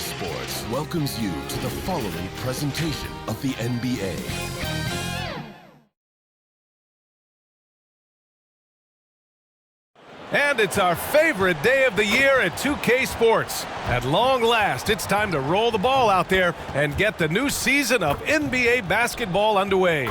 Sports welcomes you to the following presentation of the NBA. And it's our favorite day of the year at 2K Sports. At long last, it's time to roll the ball out there and get the new season of NBA basketball underway.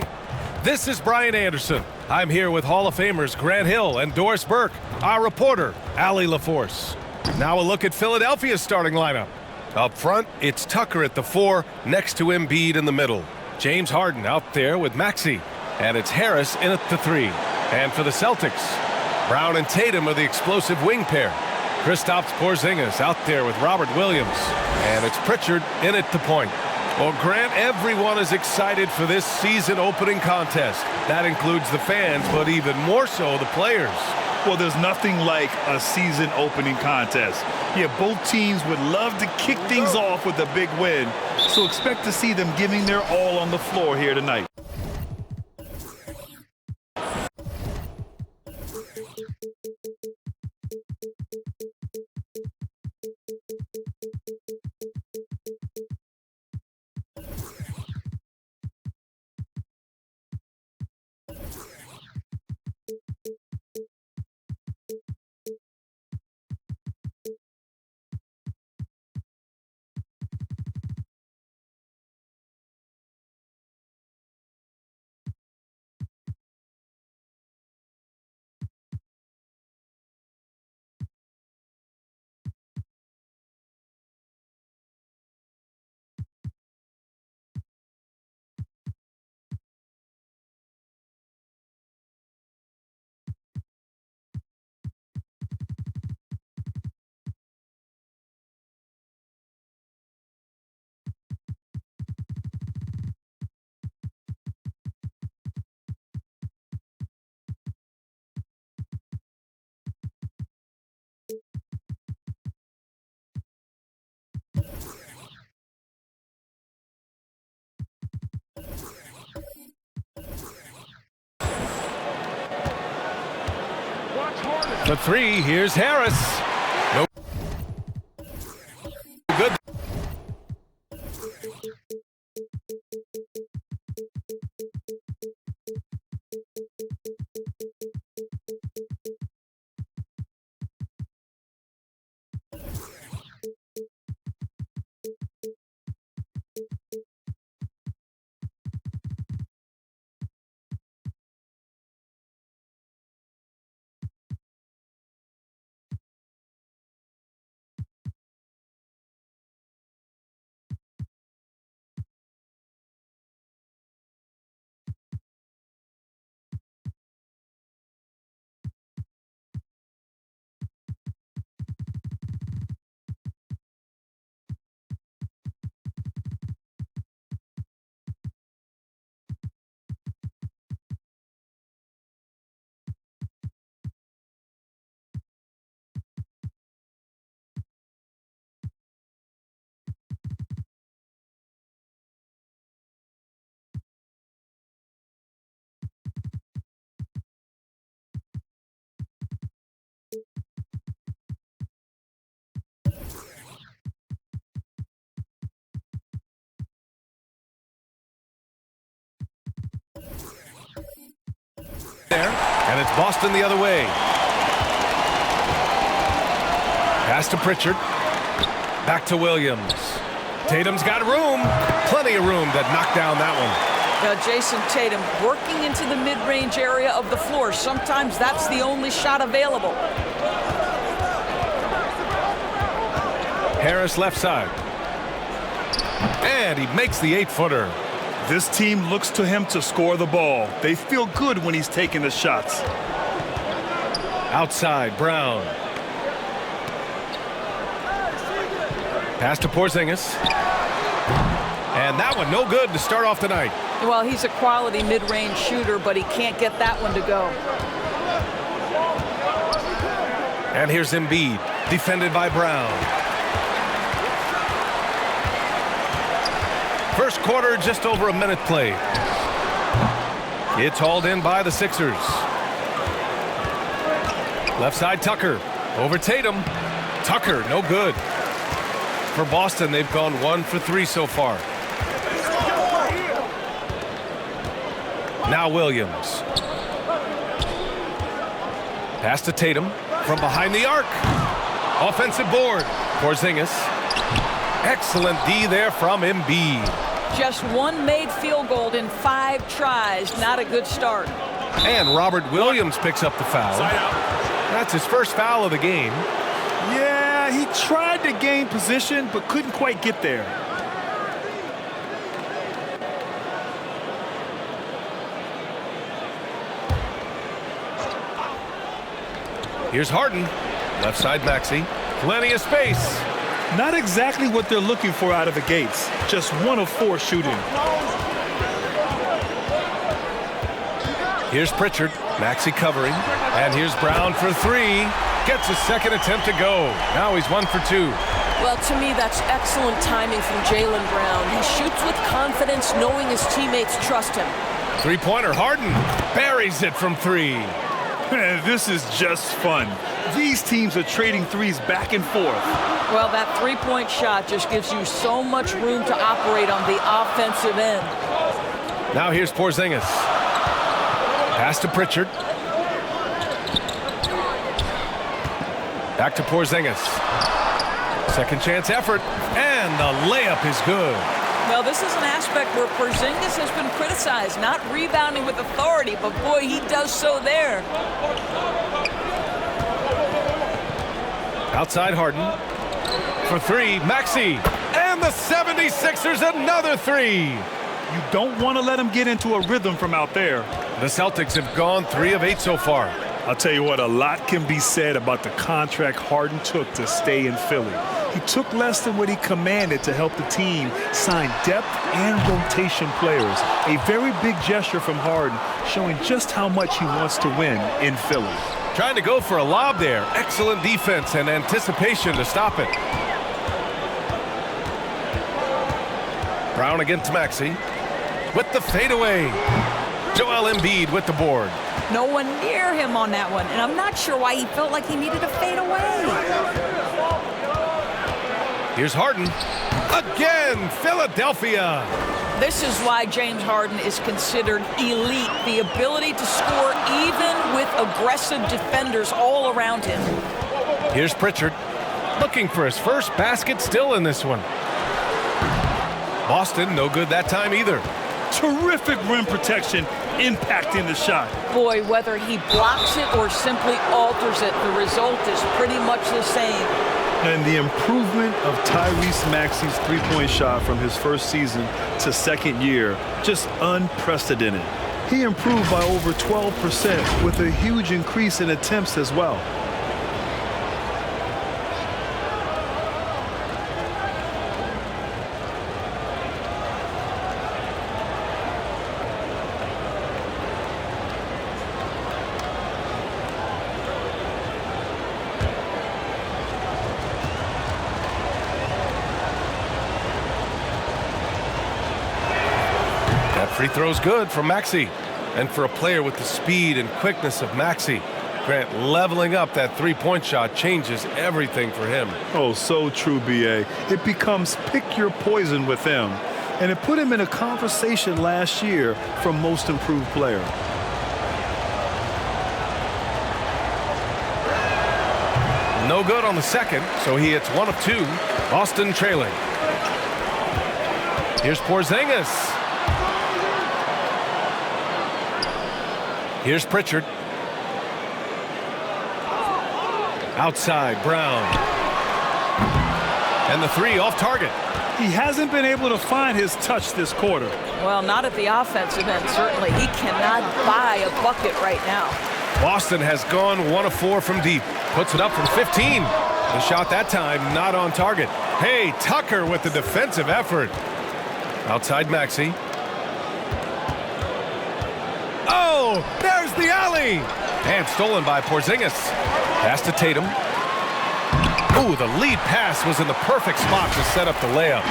This is Brian Anderson. I'm here with Hall of Famers Grant Hill and Doris Burke, our reporter, Allie LaForce. Now a look at Philadelphia's starting lineup. Up front, it's Tucker at the 4, next to Embiid in the middle. James Harden out there with Maxey, and it's Harris in at the 3. And for the Celtics, Brown and Tatum are the explosive wing pair. Kristaps Porzingis out there with Robert Williams, and it's Pritchard in at the point. Well, Grant, everyone is excited for this season-opening contest. That includes the fans, but even more so the players. Well, there's nothing like a season-opening contest. Yeah, both teams would love to kick things off with a big win, so expect to see them giving their all on the floor here tonight. The 3, here's Harris. No good. There, and it's Boston the other way. Pass to Pritchard. Back to Williams. Tatum's got room. Plenty of room to knock down that one. Now, Jason Tatum working into the mid-range area of the floor. Sometimes that's the only shot available. Harris left side. And he makes the 8-footer. This team looks to him to score the ball. They feel good when he's taking the shots. Outside, Brown. Pass to Porzingis. And that one no good to start off the night. Well, he's a quality mid-range shooter, but he can't get that one to go. And here's Embiid, defended by Brown. First quarter, just over a minute played. It's hauled in by the Sixers. Left side, Tucker. Over Tatum. Tucker, no good. For Boston, they've gone 1 for 3 so far. Now Williams. Pass to Tatum from behind the arc. Offensive board. Porzingis. Excellent D there from Embiid. Just one made field goal in 5 tries. Not a good start. And Robert Williams picks up the foul. That's his first foul of the game. Yeah, he tried to gain position, but couldn't quite get there. Here's Harden. Left side Maxey. Plenty of space. Not exactly what they're looking for out of the gates. Just 1 of 4 shooting. Here's Pritchard. Maxey covering. And here's Brown for 3. Gets a second attempt to go. Now he's 1 for 2. Well, to me, that's excellent timing from Jaylen Brown. He shoots with confidence, knowing his teammates trust him. Three-pointer. Harden buries it from 3. This is just fun. These teams are trading threes back and forth. Well, that three-point shot just gives you so much room to operate on the offensive end. Now here's Porzingis. Pass to Pritchard. Back to Porzingis. Second chance effort. And the layup is good. Well, this is an aspect where Porzingis has been criticized, not rebounding with authority, but boy, he does so there. Outside Harden. For 3, Maxey. And the 76ers another 3. You don't want to let him get into a rhythm from out there. The Celtics have gone 3 of 8 so far. I'll tell you what, a lot can be said about the contract Harden took to stay in Philly. He took less than what he commanded to help the team sign depth and rotation players. A very big gesture from Harden, showing just how much he wants to win in Philly. Trying to go for a lob there. Excellent defense and anticipation to stop it. Brown against Maxey. With the fadeaway. Joel Embiid with the board. No one near him on that one, and I'm not sure why he felt like he needed to fade away. Here's Harden. Again, Philadelphia. This is why James Harden is considered elite. The ability to score even with aggressive defenders all around him. Here's Pritchard. Looking for his first basket still in this one. Boston, no good that time either. Terrific rim protection, impacting the shot. Boy, whether he blocks it or simply alters it, the result is pretty much the same. And the improvement of Tyrese Maxey's three-point shot from his first season to second year, just unprecedented. He improved by over 12% with a huge increase in attempts as well. Free throw's good from Maxey. And for a player with the speed and quickness of Maxey, Grant, leveling up that three-point shot changes everything for him. Oh, so true, B.A. It becomes pick your poison with him. And it put him in a conversation last year for most improved player. No good on the second, so he hits 1 of 2. Boston trailing. Here's Porzingis. Here's Pritchard. Outside, Brown. And the 3 off target. He hasn't been able to find his touch this quarter. Well, not at the offensive end, certainly. He cannot buy a bucket right now. Boston has gone 1 of 4 from deep. Puts it up from 15. The shot that time not on target. Hey, Tucker with the defensive effort. Outside Maxey. Oh, there's the alley. And stolen by Porzingis. Pass to Tatum. Ooh, the lead pass was in the perfect spot to set up the layup.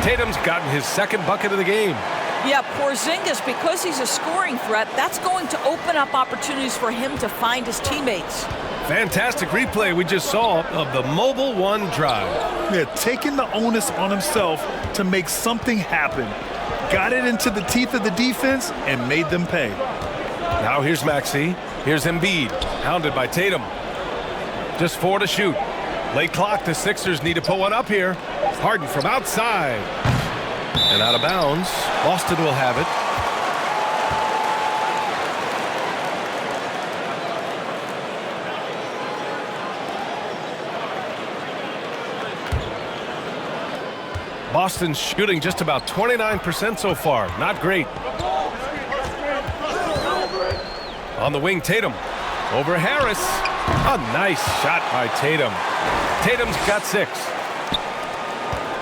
Tatum's gotten his second bucket of the game. Yeah, Porzingis, because he's a scoring threat, that's going to open up opportunities for him to find his teammates. Fantastic replay we just saw of the Mobile One drive. Yeah, taking the onus on himself to make something happen. Got it into the teeth of the defense and made them pay. Now here's Maxey. Here's Embiid, hounded by Tatum. Just 4 to shoot. Late clock, the Sixers need to put one up here. Harden from outside. And out of bounds. Boston will have it. Boston's shooting just about 29% so far. Not great. On the wing, Tatum. Over Harris. A nice shot by Tatum. Tatum's got 6.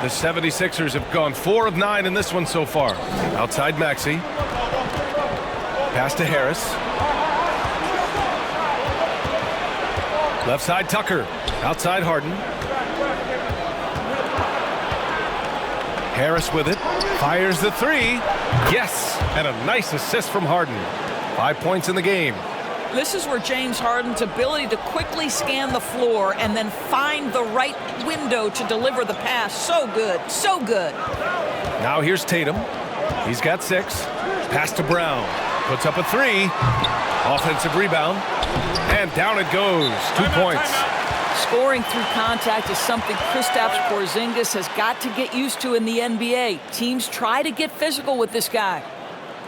The 76ers have gone 4 of 9 in this one so far. Outside Maxey. Pass to Harris. Left side Tucker. Outside Harden. Harris with it. Fires the 3. Yes! And a nice assist from Harden. 5 points in the game. This is where James Harden's ability to quickly scan the floor and then find the right window to deliver the pass. So good. So good. Now here's Tatum. He's got 6. Pass to Brown. Puts up a 3. Offensive rebound. And down it goes. 2 points. Scoring through contact is something Kristaps Porzingis has got to get used to in the NBA. Teams try to get physical with this guy.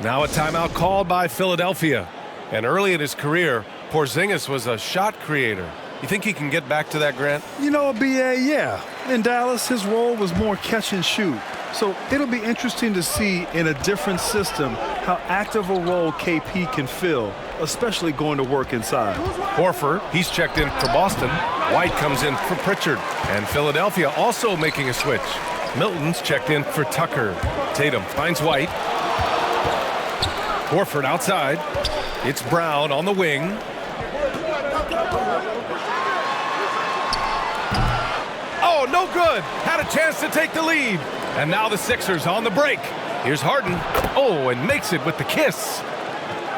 Now a timeout called by Philadelphia. And early in his career, Porzingis was a shot creator. You think he can get back to that, Grant? You know, BA, yeah. In Dallas, his role was more catch and shoot. So it'll be interesting to see in a different system how active a role KP can fill, especially going to work inside. Horford, he's checked in for Boston. White comes in for Pritchard. And Philadelphia also making a switch. Milton's checked in for Tucker. Tatum finds White. Horford outside. It's Brown on the wing. Oh, no good. Had a chance to take the lead. And now the Sixers on the break. Here's Harden. Oh, and makes it with the kiss.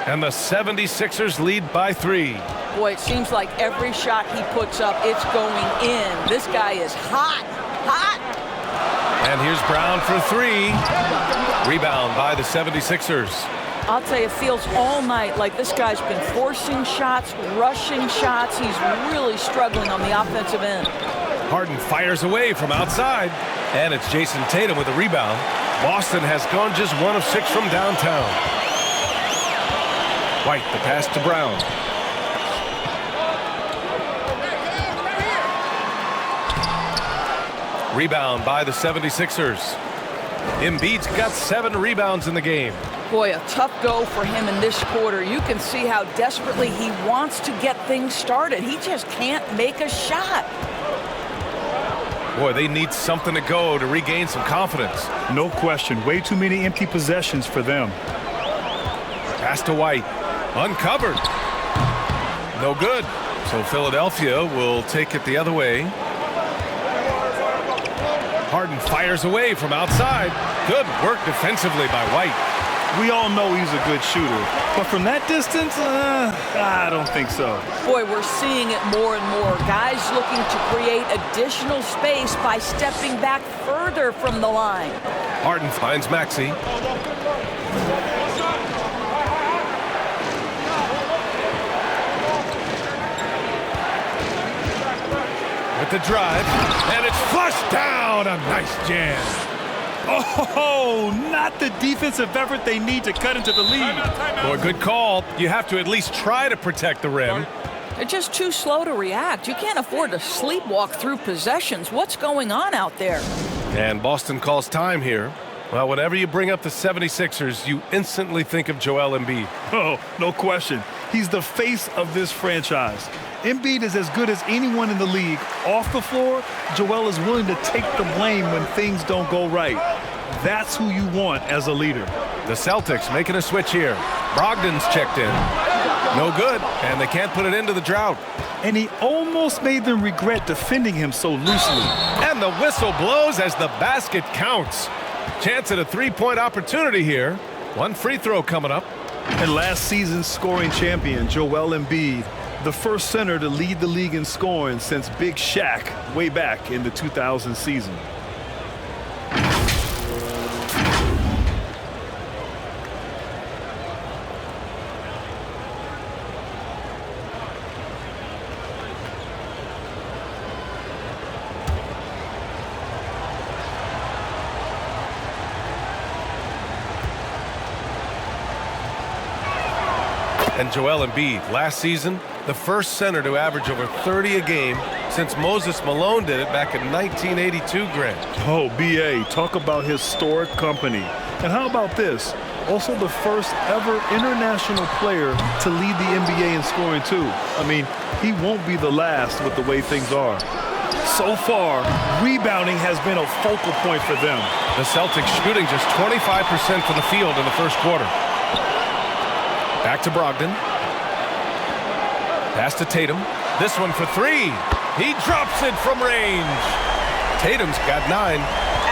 And the 76ers lead by 3. Boy, it seems like every shot he puts up, it's going in. This guy is hot. Hot. And here's Brown for 3. Rebound by the 76ers. I'll tell you, it feels all night like this guy's been forcing shots, rushing shots. He's really struggling on the offensive end. Harden fires away from outside. And it's Jason Tatum with a rebound. Boston has gone just 1 of 6 from downtown. White, the pass to Brown. Rebound by the 76ers. Embiid's got 7 rebounds in the game. Boy, a tough go for him in this quarter. You can see how desperately he wants to get things started. He just can't make a shot. Boy, they need something to go to regain some confidence. No question. Way too many empty possessions for them. Pass to White. Uncovered. No good. So Philadelphia will take it the other way. Harden fires away from outside. Good work defensively by White. We all know he's a good shooter, but from that distance, I don't think so. Boy, we're seeing it more and more. Guys looking to create additional space by stepping back further from the line. Harden finds Maxey. With the drive, and it's flushed down. A nice jam. Oh, not the defensive effort they need to cut into the lead. Boy, good call. You have to at least try to protect the rim. They're just too slow to react. You can't afford to sleepwalk through possessions. What's going on out there? And Boston calls time here. Well, whenever you bring up the 76ers, you instantly think of Joel Embiid. Oh, no question. He's the face of this franchise. Embiid is as good as anyone in the league. Off the floor, Joel is willing to take the blame when things don't go right. That's who you want as a leader. The Celtics making a switch here. Brogdon's checked in. No good, and they can't put it into the drought. And he almost made them regret defending him so loosely. And the whistle blows as the basket counts. Chance at a three-point opportunity here. One free throw coming up. And last season's scoring champion, Joel Embiid, the first center to lead the league in scoring since Big Shaq way back in the 2000 season. And Joel Embiid, last season, the first center to average over 30 a game since Moses Malone did it back in 1982, Grant. Oh, B.A., talk about historic company. And how about this? Also the first ever international player to lead the NBA in scoring, too. I mean, he won't be the last with the way things are. So far, rebounding has been a focal point for them. The Celtics shooting just 25% from the field in the first quarter. Back to Brogdon. Pass to Tatum. This one for three. He drops it from range. Tatum's got 9.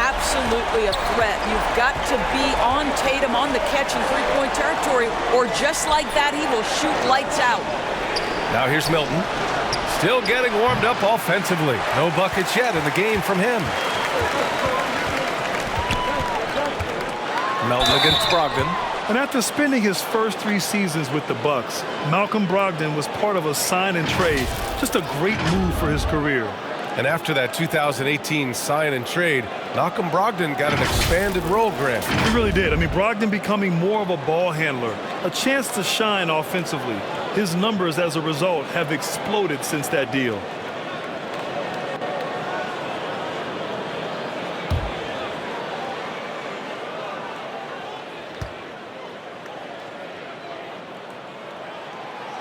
Absolutely a threat. You've got to be on Tatum on the catch in three-point territory, or just like that, he will shoot lights out. Now here's Milton. Still getting warmed up offensively. No buckets yet in the game from him. Milton against Brogdon. And after spending his first 3 seasons with the Bucks, Malcolm Brogdon was part of a sign and trade. Just a great move for his career. And after that 2018 sign and trade, Malcolm Brogdon got an expanded role, Grant. He really did. I mean, Brogdon becoming more of a ball handler, a chance to shine offensively. His numbers as a result have exploded since that deal.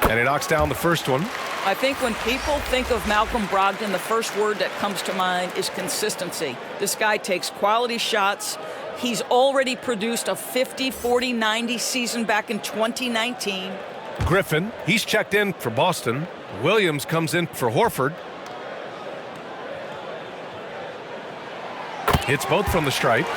And he knocks down the first one. I think when people think of Malcolm Brogdon, the first word that comes to mind is consistency. This guy takes quality shots. He's already produced a 50, 40, 90 season back in 2019. Griffin, he's checked in for Boston. Williams comes in for Horford. Hits both from the stripe.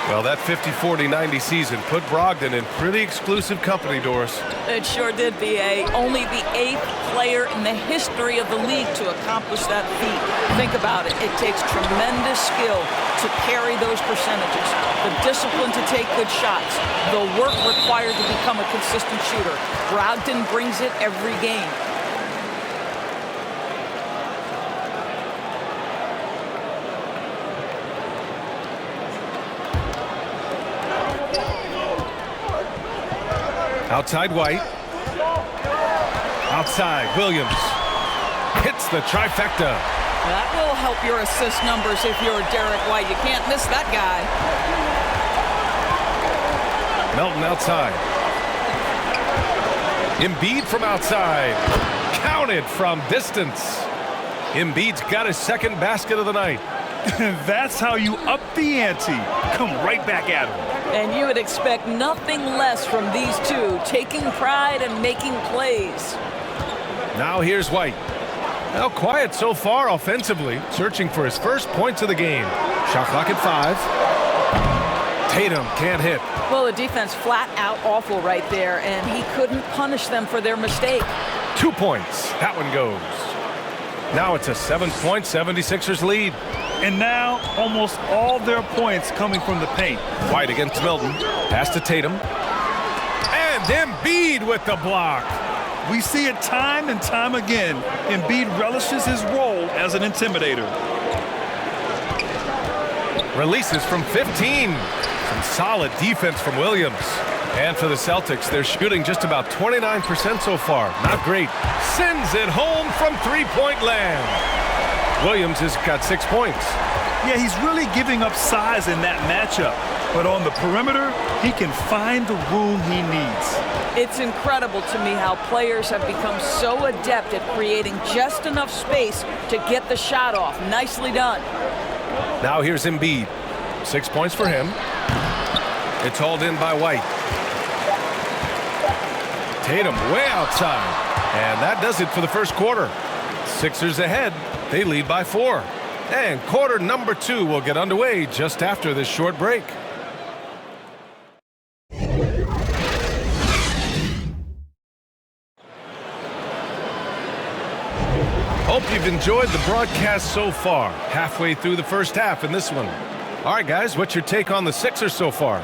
Well, that 50, 40, 90 season put Brogdon in pretty exclusive company, Doris. It sure did, B.A. Only the 8th player in the history of the league to accomplish that feat. Think about it. It takes tremendous skill to carry those percentages, the discipline to take good shots, the work required to become a consistent shooter. Brogdon brings it every game. Outside White. Outside Williams. Hits the trifecta. That will help your assist numbers if you're Derek White. You can't miss that guy. Melton outside. Embiid from outside. Counted from distance. Embiid's got his second basket of the night. That's how you up the ante. Come right back at him. And you would expect nothing less from these two, taking pride and making plays. Now here's White. Well, quiet so far offensively, searching for his first points of the game. Shot clock at 5. Tatum can't hit. Well, the defense flat out awful right there, and he couldn't punish them for their mistake. 2 points. That one goes. Now it's a 7-point 76ers lead. And now almost all their points coming from the paint. White against Milton. Pass to Tatum. And Embiid with the block. We see it time and time again. Embiid relishes his role as an intimidator. Releases from 15. Some solid defense from Williams. And for the Celtics, they're shooting just about 29% so far. Not great. Sends it home from three-point land. Williams has got 6 points. Yeah, he's really giving up size in that matchup. But on the perimeter, he can find the room he needs. It's incredible to me how players have become so adept at creating just enough space to get the shot off. Nicely done. Now here's Embiid. 6 points for him. It's hauled in by White. Tatum way outside. And that does it for the first quarter. Sixers ahead. They lead by 4. And quarter number 2 will get underway just after this short break. you've enjoyed the broadcast so far. Halfway through the first half in this one. All right, guys, what's your take on the Sixers so far?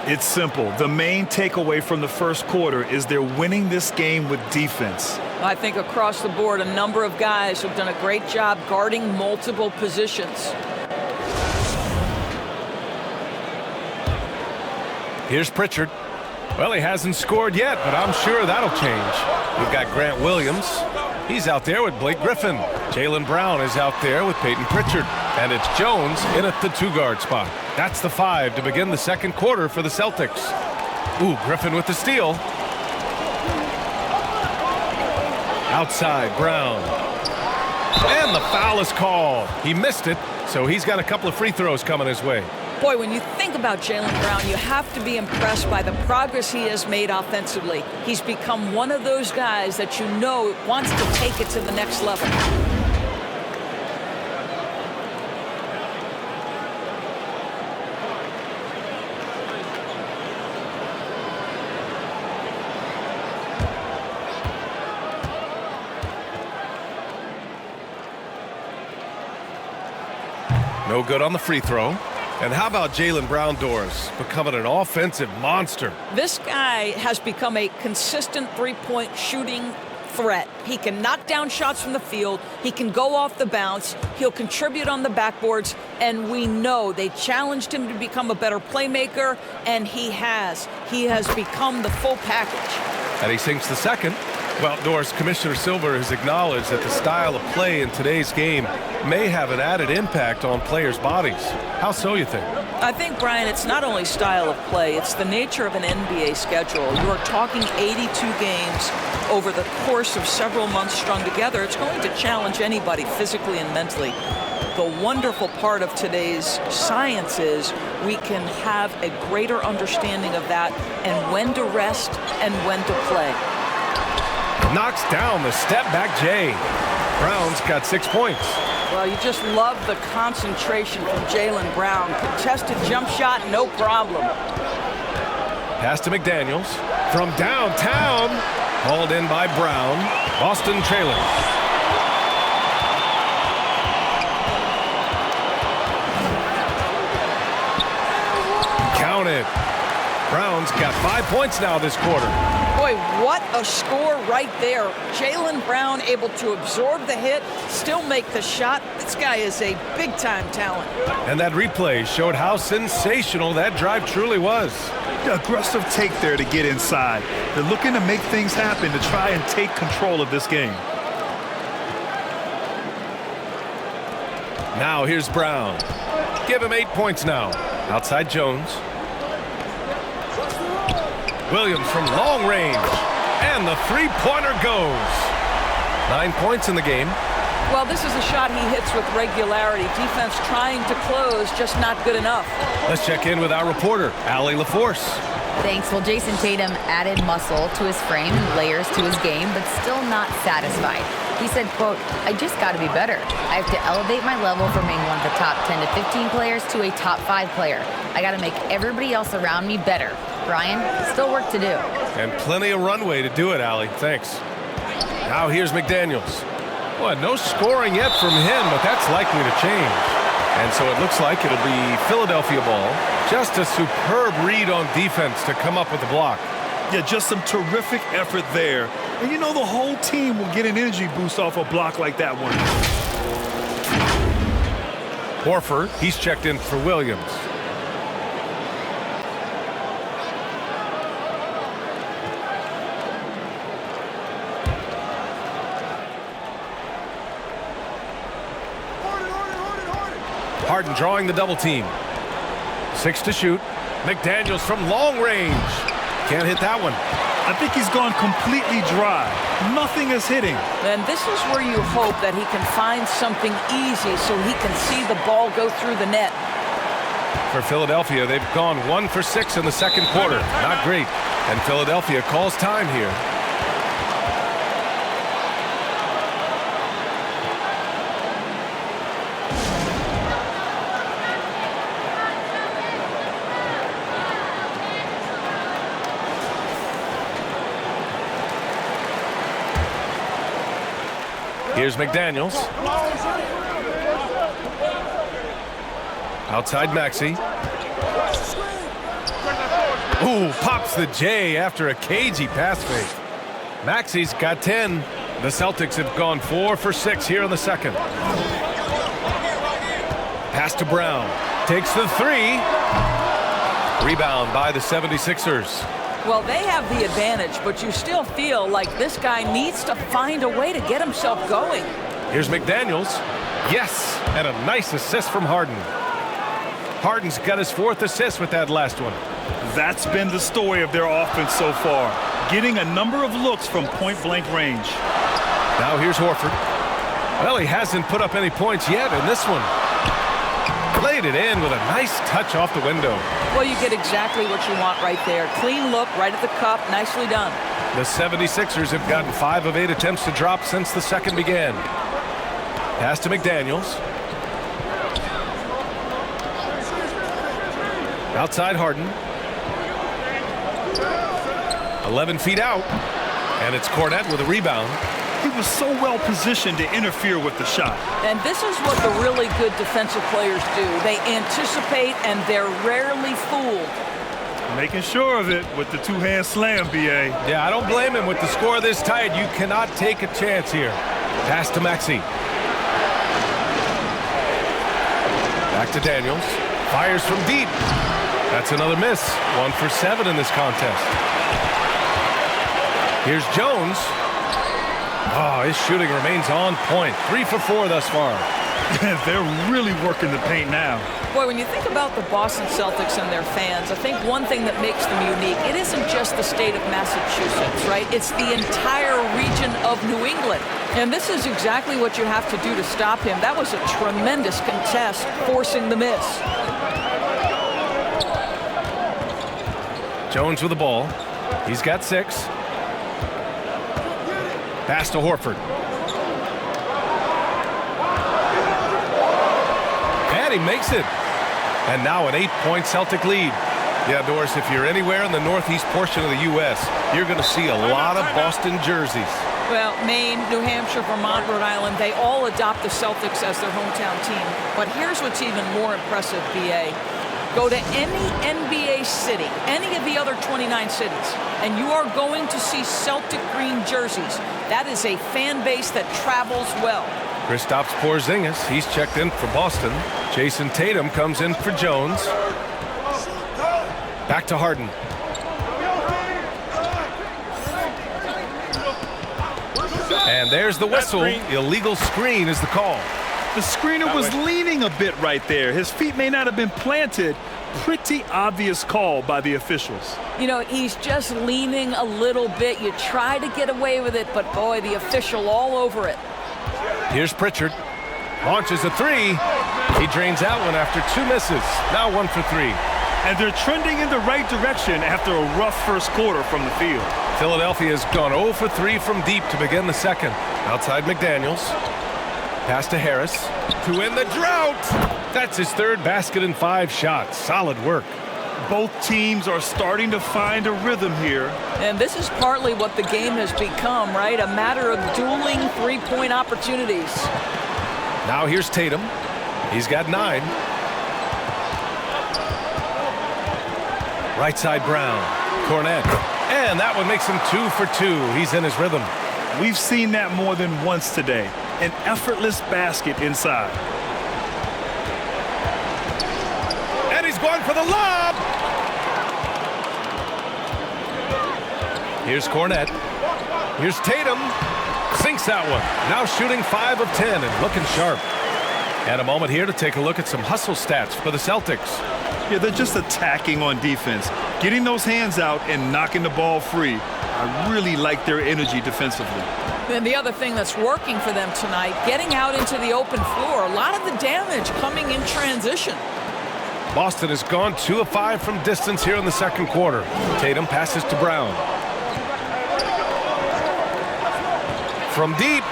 It's simple. The main takeaway from the first quarter is they're winning this game with defense. I think across the board, a number of guys have done a great job guarding multiple positions. Here's Pritchard. Well, he hasn't scored yet, but I'm sure that'll change. We've got Grant Williams. He's out there with Blake Griffin. Jaylen Brown is out there with Peyton Pritchard. And it's Jones in at the 2-guard spot. That's the 5 to begin the second quarter for the Celtics. Ooh, Griffin with the steal. Outside, Brown. And the foul is called. He missed it, so he's got a couple of free throws coming his way. Boy, when you think about Jaylen Brown, you have to be impressed by the progress he has made offensively. He's become one of those guys that you know wants to take it to the next level. No good on the free throw. And how about Jaylen Brown doors becoming an offensive monster? This guy has become a consistent three-point shooting threat. He can knock down shots from the field. He can go off the bounce. He'll contribute on the backboards. And we know they challenged him to become a better playmaker, and he has. He has become the full package. And he sinks the second. Well, Doris, Commissioner Silver has acknowledged that the style of play in today's game may have an added impact on players' bodies. How so, you think? I think, Brian, it's not only style of play, it's the nature of an NBA schedule. You're talking 82 games over the course of several months strung together. It's going to challenge anybody physically and mentally. The wonderful part of today's science is we can have a greater understanding of that and when to rest and when to play. Knocks down the step-back J. Brown's got 6 points. Well, you just love the concentration from Jaylen Brown. Contested jump shot, no problem. Pass to McDaniels. From downtown. Hauled in by Brown. Boston trailing. Count it. Brown's got 5 points now this quarter. Boy, what a score right there. Jaylen Brown able to absorb the hit, still make the shot. This guy is a big-time talent. And that replay showed how sensational that drive truly was. Aggressive take there to get inside. They're looking to make things happen to try and take control of this game. Now here's Brown. Give him 8 points now. Outside Jones. Williams from long range. And the three-pointer goes. 9 points in the game. Well, this is a shot he hits with regularity. Defense trying to close, just not good enough. Let's check in with our reporter, Allie LaForce. Thanks. Well, Jason Tatum added muscle to his frame and layers to his game, but still not satisfied. He said, quote, "I just got to be better. I have to elevate my level from being one of the top 10 to 15 players to a top 5 player. I got to make everybody else around me better. Brian, still work to do." And plenty of runway to do it, Allie. Thanks. Now here's McDaniels. Well, no scoring yet from him, but that's likely to change. And so it looks like it'll be Philadelphia ball. Just a superb read on defense to come up with the block. Yeah, just some terrific effort there. And you know the whole team will get an energy boost off a block like that one. Horford, he's checked in for Williams. Harden drawing the double team. 6 to shoot. McDaniels from long range. Can't hit that one. I think he's gone completely dry. Nothing is hitting. And this is where you hope that he can find something easy so he can see the ball go through the net. For Philadelphia, they've gone 1 for 6 in the second quarter. Not great. And Philadelphia calls time here. Here's McDaniels. Outside Maxey. Ooh, pops the J after a cagey pass fake. Maxey's got 10. The Celtics have gone 4 for 6 here in the second. Pass to Brown. Takes the 3. Rebound by the 76ers. Well, they have the advantage, but you still feel like this guy needs to find a way to get himself going. Here's McDaniels. Yes, and a nice assist from Harden. Harden's got his 4th assist with that last one. That's been the story of their offense so far, getting a number of looks from point-blank range. Now here's Horford. Well, he hasn't put up any points yet in this one. Played it in with a nice touch off the window. Well, you get exactly what you want right there. Clean look, right at the cup, nicely done. The 76ers have gotten 5 of 8 attempts to drop since the second began. Pass to McDaniels. Outside Harden. 11 feet out. And it's Cornette with a rebound. He was so well positioned to interfere with the shot. And this is what the really good defensive players do. They anticipate and they're rarely fooled. Making sure of it with the two-hand slam, B.A. Yeah, I don't blame him with the score this tight. You cannot take a chance here. Pass to Maxey. Back to Daniels. Fires from deep. That's another miss. 1 for 7 in this contest. Here's Jones. Oh, his shooting remains on point. 3 for 4 thus far. They're really working the paint now. Boy, when you think about the Boston Celtics and their fans, I think one thing that makes them unique, it isn't just the state of Massachusetts, right? It's the entire region of New England. And this is exactly what you have to do to stop him. That was a tremendous contest, forcing the miss. Jones with the ball. He's got 6. Pass to Horford. And he makes it. And now an 8-point Celtic lead. Yeah, Doris, if you're anywhere in the northeast portion of the U.S., you're going to see a lot of Boston jerseys. Well, Maine, New Hampshire, Vermont, Rhode Island, they all adopt the Celtics as their hometown team. But here's what's even more impressive, B.A. Go to any NBA city, any of the other 29 cities, and you are going to see Celtic green jerseys. That is a fan base that travels well. Kristaps Porzingis, he's checked in for Boston. Jason Tatum comes in for Jones. Back to Harden. And there's the whistle. Illegal screen is the call. The screener was leaning a bit right there. His feet may not have been planted. Pretty obvious call by the officials. You know, he's just leaning a little bit. You try to get away with it, but boy, the official all over it. Here's Pritchard. Launches a 3. He drains that one after 2 misses. Now 1 for 3. And they're trending in the right direction after a rough first quarter from the field. Philadelphia has gone 0 for 3 from deep to begin the second. Outside McDaniels. Pass to Harris to end the drought. That's his 3rd basket in 5 shots. Solid work. Both teams are starting to find a rhythm here. And this is partly what the game has become, right? A matter of dueling 3-point opportunities. Now here's Tatum. He's got 9. Right side Brown. Cornette. And that one makes him 2 for 2. He's in his rhythm. We've seen that more than once today. An effortless basket inside. And he's going for the lob. Here's Cornette. Here's Tatum. Sinks that one. Now shooting 5 of 10 and looking sharp. And a moment here to take a look at some hustle stats for the Celtics. Yeah, they're just attacking on defense. Getting those hands out and knocking the ball free. I really like their energy defensively. And the other thing that's working for them tonight, getting out into the open floor. A lot of the damage coming in transition. Boston has gone 2 of 5 from distance here in the second quarter. Tatum passes to Brown. From deep.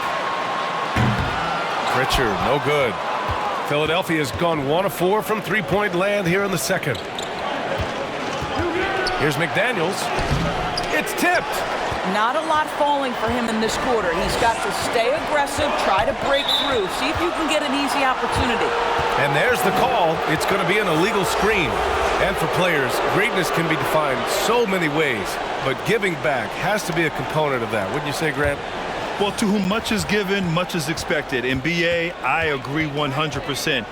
Pritchard, no good. Philadelphia has gone 1 of 4 from 3-point land here in the second. Here's McDaniels. It's tipped. Not a lot falling for him in this quarter. He's got to stay aggressive, try to break through, see if you can get an easy opportunity. And there's the call. It's going to be an illegal screen. And for players, greatness can be defined so many ways, but giving back has to be a component of that. Wouldn't you say, Grant? Well, to whom much is given, much is expected. In BA, I agree 100%.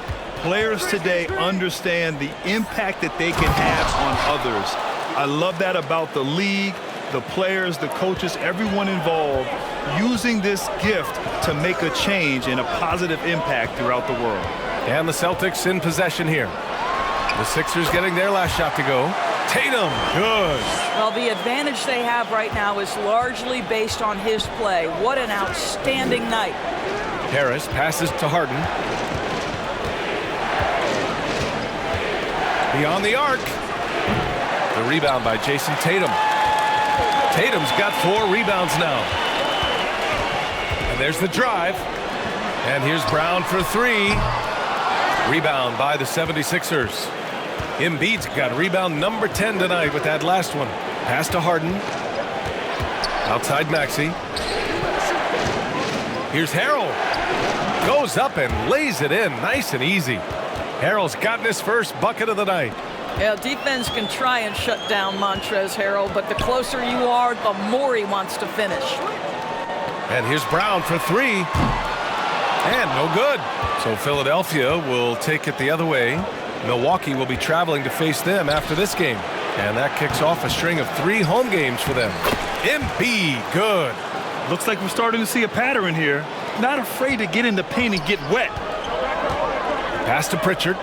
Players today understand the impact that they can have on others. I love that about the league, the players, the coaches, everyone involved, using this gift to make a change and a positive impact throughout the world. And the Celtics in possession here. The Sixers getting their last shot to go. Tatum, good. Well, the advantage they have right now is largely based on his play. What an outstanding night. Harris passes to Harden. Beyond the arc. The rebound by Jason Tatum. Tatum's got 4 rebounds now. And there's the drive. And here's Brown for 3. Rebound by the 76ers. Embiid's got rebound number 10 tonight with that last one. Pass to Harden. Outside Maxey. Here's Harrell. Goes up and lays it in nice and easy. Harrell's gotten his first bucket of the night. Yeah, defense can try and shut down Montrezl Harrell, but the closer you are, the more he wants to finish. And here's Brown for 3. And no good. So Philadelphia will take it the other way. Milwaukee will be traveling to face them after this game. And that kicks off a string of 3 home games for them. Embiid, good. Looks like we're starting to see a pattern here. Not afraid to get in the paint and get wet. Pass to Pritchard.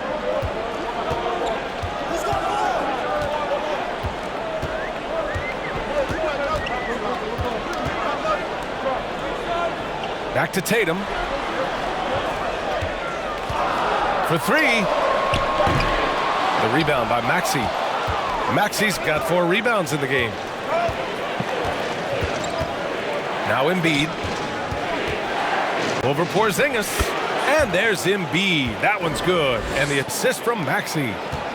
Back to Tatum. For 3. The rebound by Maxey. Maxey's got 4 rebounds in the game. Now Embiid. Over Porzingis. And there's Embiid. That one's good. And the assist from Maxey.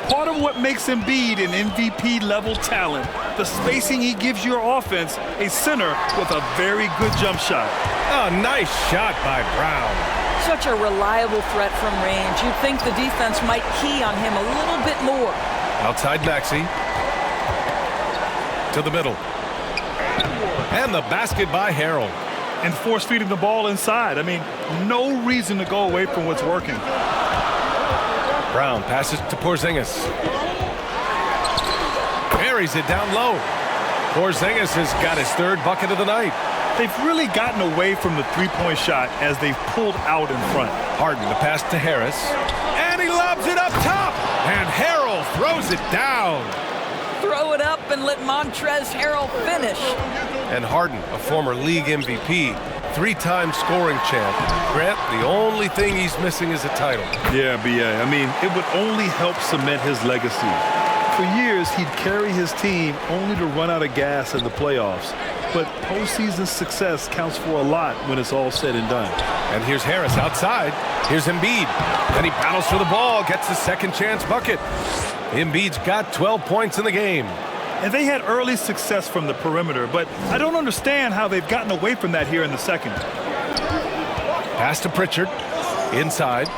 Part of what makes Embiid an MVP-level talent, the spacing he gives your offense, a center with a very good jump shot. A nice shot by Brown. Such a reliable threat from range. You'd think the defense might key on him a little bit more. Outside Maxey. To the middle. And the basket by Harrell. And force feeding the ball inside. I mean, no reason to go away from what's working. Brown passes to Porzingis. Buries it down low. Porzingis has got his 3rd bucket of the night. They've really gotten away from the three-point shot as they've pulled out in front. Harden the pass to Harris. And he lobs it up top. And Harrell throws it down. Throw it up and let Montrezl Harrell finish. And Harden, a former league MVP, 3-time scoring champ. Grant, the only thing he's missing is a title. Yeah, B.A. I mean, it would only help cement his legacy. For years, he'd carry his team only to run out of gas in the playoffs. But postseason success counts for a lot when it's all said and done. And here's Harris outside. Here's Embiid. Then he battles for the ball, gets the second chance bucket. Embiid's got 12 points in the game. And they had early success from the perimeter, but I don't understand how they've gotten away from that here in the second. Pass to Pritchard. Inside.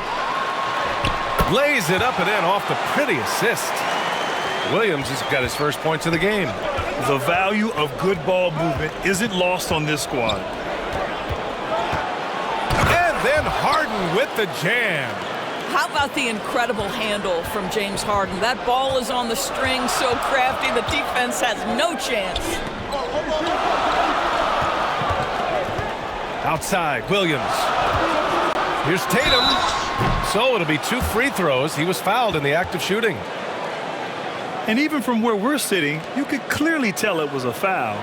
Lays it up and in off the pretty assist. Williams has got his first points of the game. The value of good ball movement isn't lost on this squad. And then Harden with the jam. How about the incredible handle from James Harden? That ball is on the string, so crafty, the defense has no chance. Outside, Williams. Here's Tatum. So it'll be 2 free throws. He was fouled in the act of shooting. And even from where we're sitting, you could clearly tell it was a foul.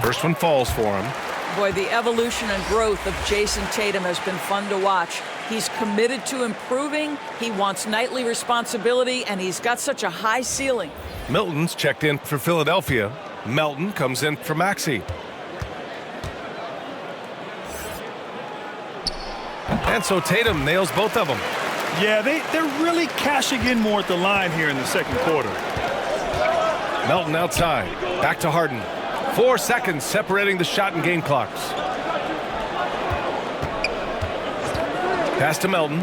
First one falls for him. Boy, the evolution and growth of Jason Tatum has been fun to watch. He's committed to improving, he wants nightly responsibility, and he's got such a high ceiling. Milton's checked in for Philadelphia. Melton comes in for Maxey. And so Tatum nails both of them. Yeah, they're really cashing in more at the line here in the second quarter. Melton outside. Back to Harden. 4 seconds separating the shot and game clocks. Pass to Melton.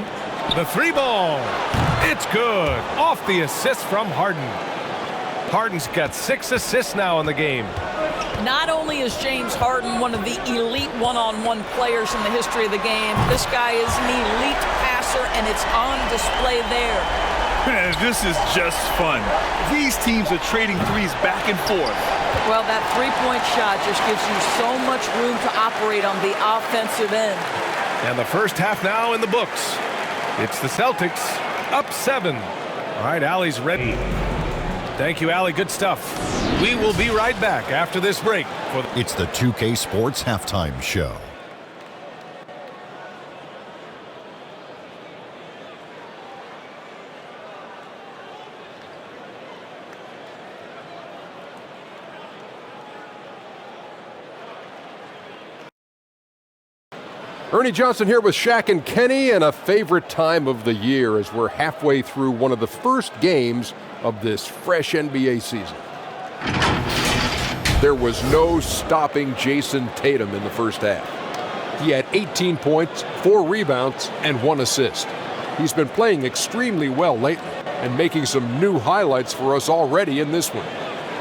The 3 ball. It's good. Off the assist from Harden. Harden's got 6 assists now in the game. Not only is James Harden one of the elite one-on-one players in the history of the game, this guy is an elite passer, and it's on display there. Man, this is just fun. These teams are trading threes back and forth. Well, that three-point shot just gives you so much room to operate on the offensive end. And the first half now in the books. It's the Celtics up 7. All right, Allie's ready. Thank you, Allie. Good stuff. We will be right back after this break. It's the 2K Sports Halftime Show. Ernie Johnson here with Shaq and Kenny, and a favorite time of the year as we're halfway through one of the first games of this fresh NBA season. There was no stopping Jason Tatum in the first half. He had 18 points, 4 rebounds, and 1 assist. He's been playing extremely well lately and making some new highlights for us already in this one.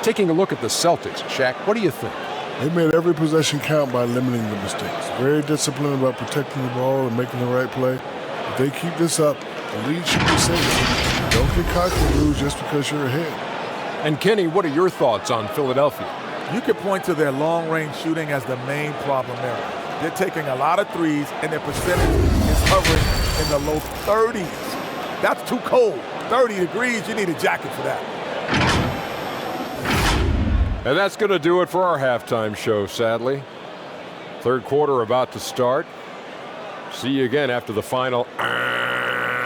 Taking a look at the Celtics, Shaq, what do you think? They made every possession count by limiting the mistakes. Very disciplined about protecting the ball and making the right play. If they keep this up, the lead should be safe. Don't get cocky and lose just because you're ahead. And Kenny, what are your thoughts on Philadelphia? You could point to their long-range shooting as the main problem there. They're taking a lot of threes, and their percentage is hovering in the low 30s. That's too cold. 30 degrees, you need a jacket for that. And that's going to do it for our halftime show, sadly. Third quarter about to start. See you again after the final.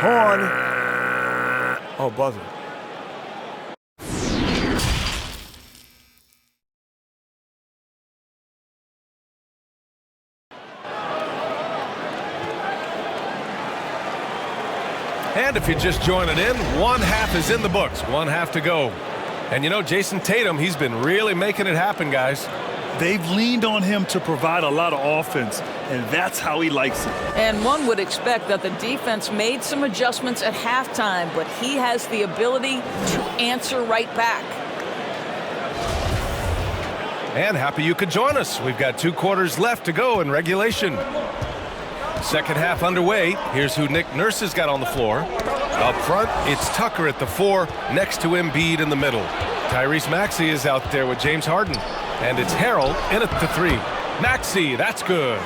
Horn. Oh, buzzer. And if you're just joining in, one half is in the books. One half to go. And you know, Jason Tatum, he's been really making it happen, guys. They've leaned on him to provide a lot of offense, and that's how he likes it. And one would expect that the defense made some adjustments at halftime, but he has the ability to answer right back. And happy you could join us. We've got 2 quarters left to go in regulation. Second half underway. Here's who Nick Nurse has got on the floor. Up front, it's Tucker at the 4, next to Embiid in the middle. Tyrese Maxey is out there with James Harden. And it's Harrell in at the 3. Maxey, that's good.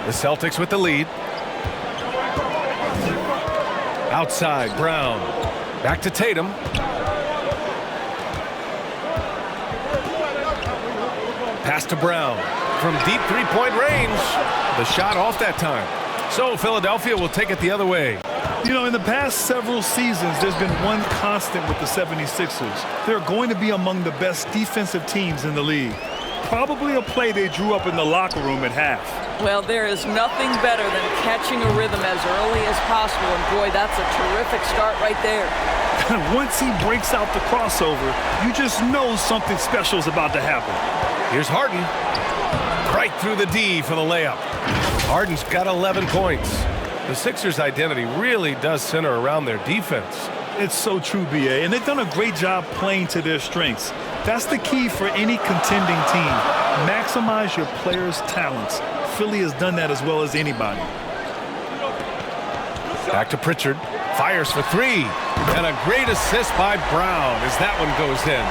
The Celtics with the lead. Outside, Brown. Back to Tatum. Pass to Brown. From deep 3-point range. The shot off that time. So Philadelphia will take it the other way. You know, in the past several seasons, there's been one constant with the 76ers. They're going to be among the best defensive teams in the league. Probably a play they drew up in the locker room at half. Well, there is nothing better than catching a rhythm as early as possible. And boy, that's a terrific start right there. Once he breaks out the crossover, you just know something special is about to happen. Here's Harden. Right through the D for the layup. Harden's got 11 points. The Sixers' identity really does center around their defense. It's so true, B.A., and they've done a great job playing to their strengths. That's the key for any contending team. Maximize your players' talents. Philly has done that as well as anybody. Back to Pritchard. Fires for 3. And a great assist by Brown as that one goes in.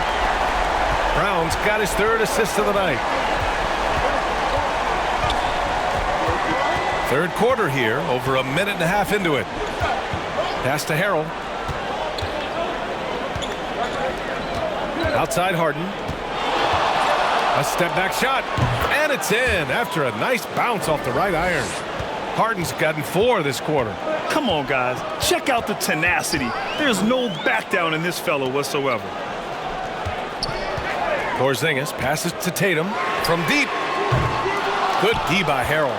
Brown's got his 3rd assist of the night. Third quarter here, over a minute and a half into it. Pass to Harrell. Outside Harden. A step back shot, and it's in after a nice bounce off the right iron. Harden's gotten 4 this quarter. Come on, guys. Check out the tenacity. There's no back down in this fellow whatsoever. Porzingis passes to Tatum from deep. Good D by Harrell.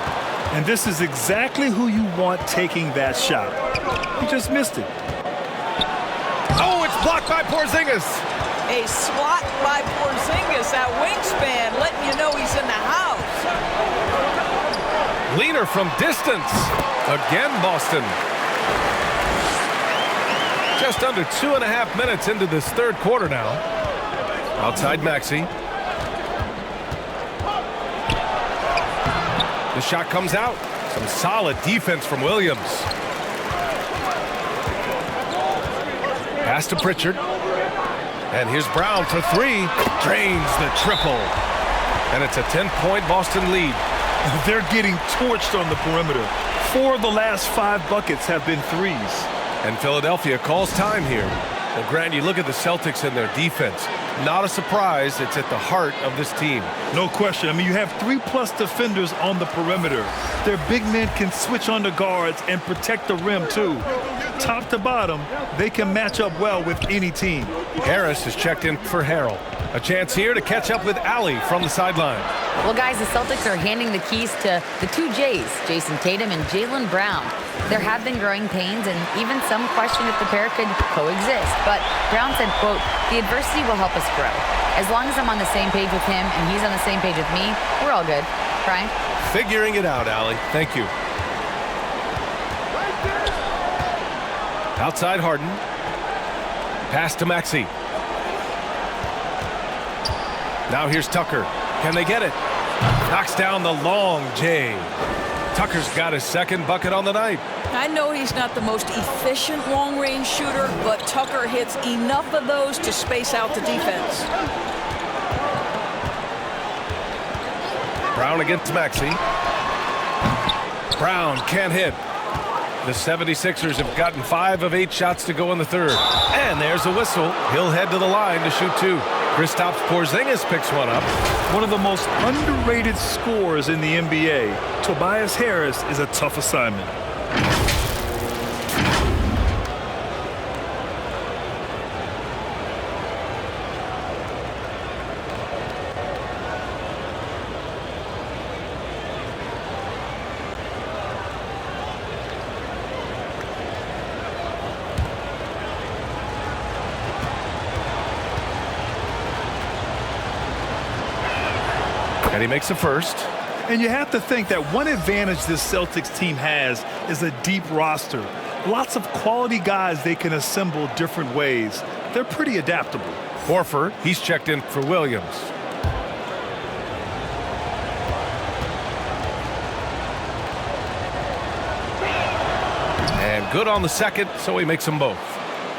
And this is exactly who you want taking that shot. He just missed it. Oh, it's blocked by Porzingis. A swat by Porzingis, that wingspan, letting you know he's in the house. Leaner from distance. Again, Boston. Just under 2.5 minutes into this third quarter now. Outside Maxey. The shot comes out. Some solid defense from Williams. Pass to Pritchard. And here's Brown for 3. Drains the triple. And it's a 10-point Boston lead. They're getting torched on the perimeter. 4 of the last 5 buckets have been threes. And Philadelphia calls time here. Well, Grant, you look at the Celtics and their defense. Not a surprise. It's at the heart of this team. No question. I mean, you have 3+ defenders on the perimeter. Their big men can switch on the guards and protect the rim, too. Top to bottom, they can match up well with any team. Harris is checked in for Harrell. A chance here to catch up with Allie from the sideline. Well, guys, the Celtics are handing the keys to the 2 J's, Jason Tatum and Jaylen Brown. There have been growing pains, and even some question if the pair could coexist. But Brown said, quote, "The adversity will help us grow. As long as I'm on the same page with him and he's on the same page with me, we're all good." Brian? Figuring it out, Allie. Thank you. Outside Harden. Pass to Maxey. Now here's Tucker. Can they get it? Knocks down the long J. Tucker's got his second bucket on the night. I know he's not the most efficient long-range shooter, but Tucker hits enough of those to space out the defense. Brown against Maxey. Brown can't hit. The 76ers have gotten 5 of 8 shots to go in the third. And there's a whistle. He'll head to the line to shoot 2. Kristaps Porzingis picks one up. One of the most underrated scorers in the NBA, Tobias Harris, is a tough assignment. And he makes the first. And you have to think that one advantage this Celtics team has is a deep roster. Lots of quality guys they can assemble different ways. They're pretty adaptable. Horford, he's checked in for Williams. And good on the second, so he makes them both.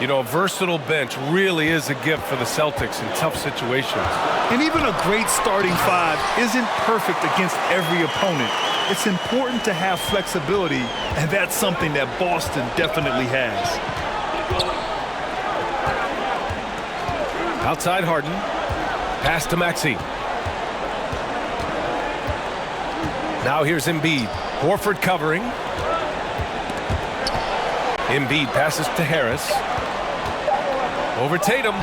You know, a versatile bench really is a gift for the Celtics in tough situations. And even a great starting 5 isn't perfect against every opponent. It's important to have flexibility, and that's something that Boston definitely has. Outside Harden. Pass to Maxey. Now here's Embiid. Horford covering. Embiid passes to Harris. Over Tatum,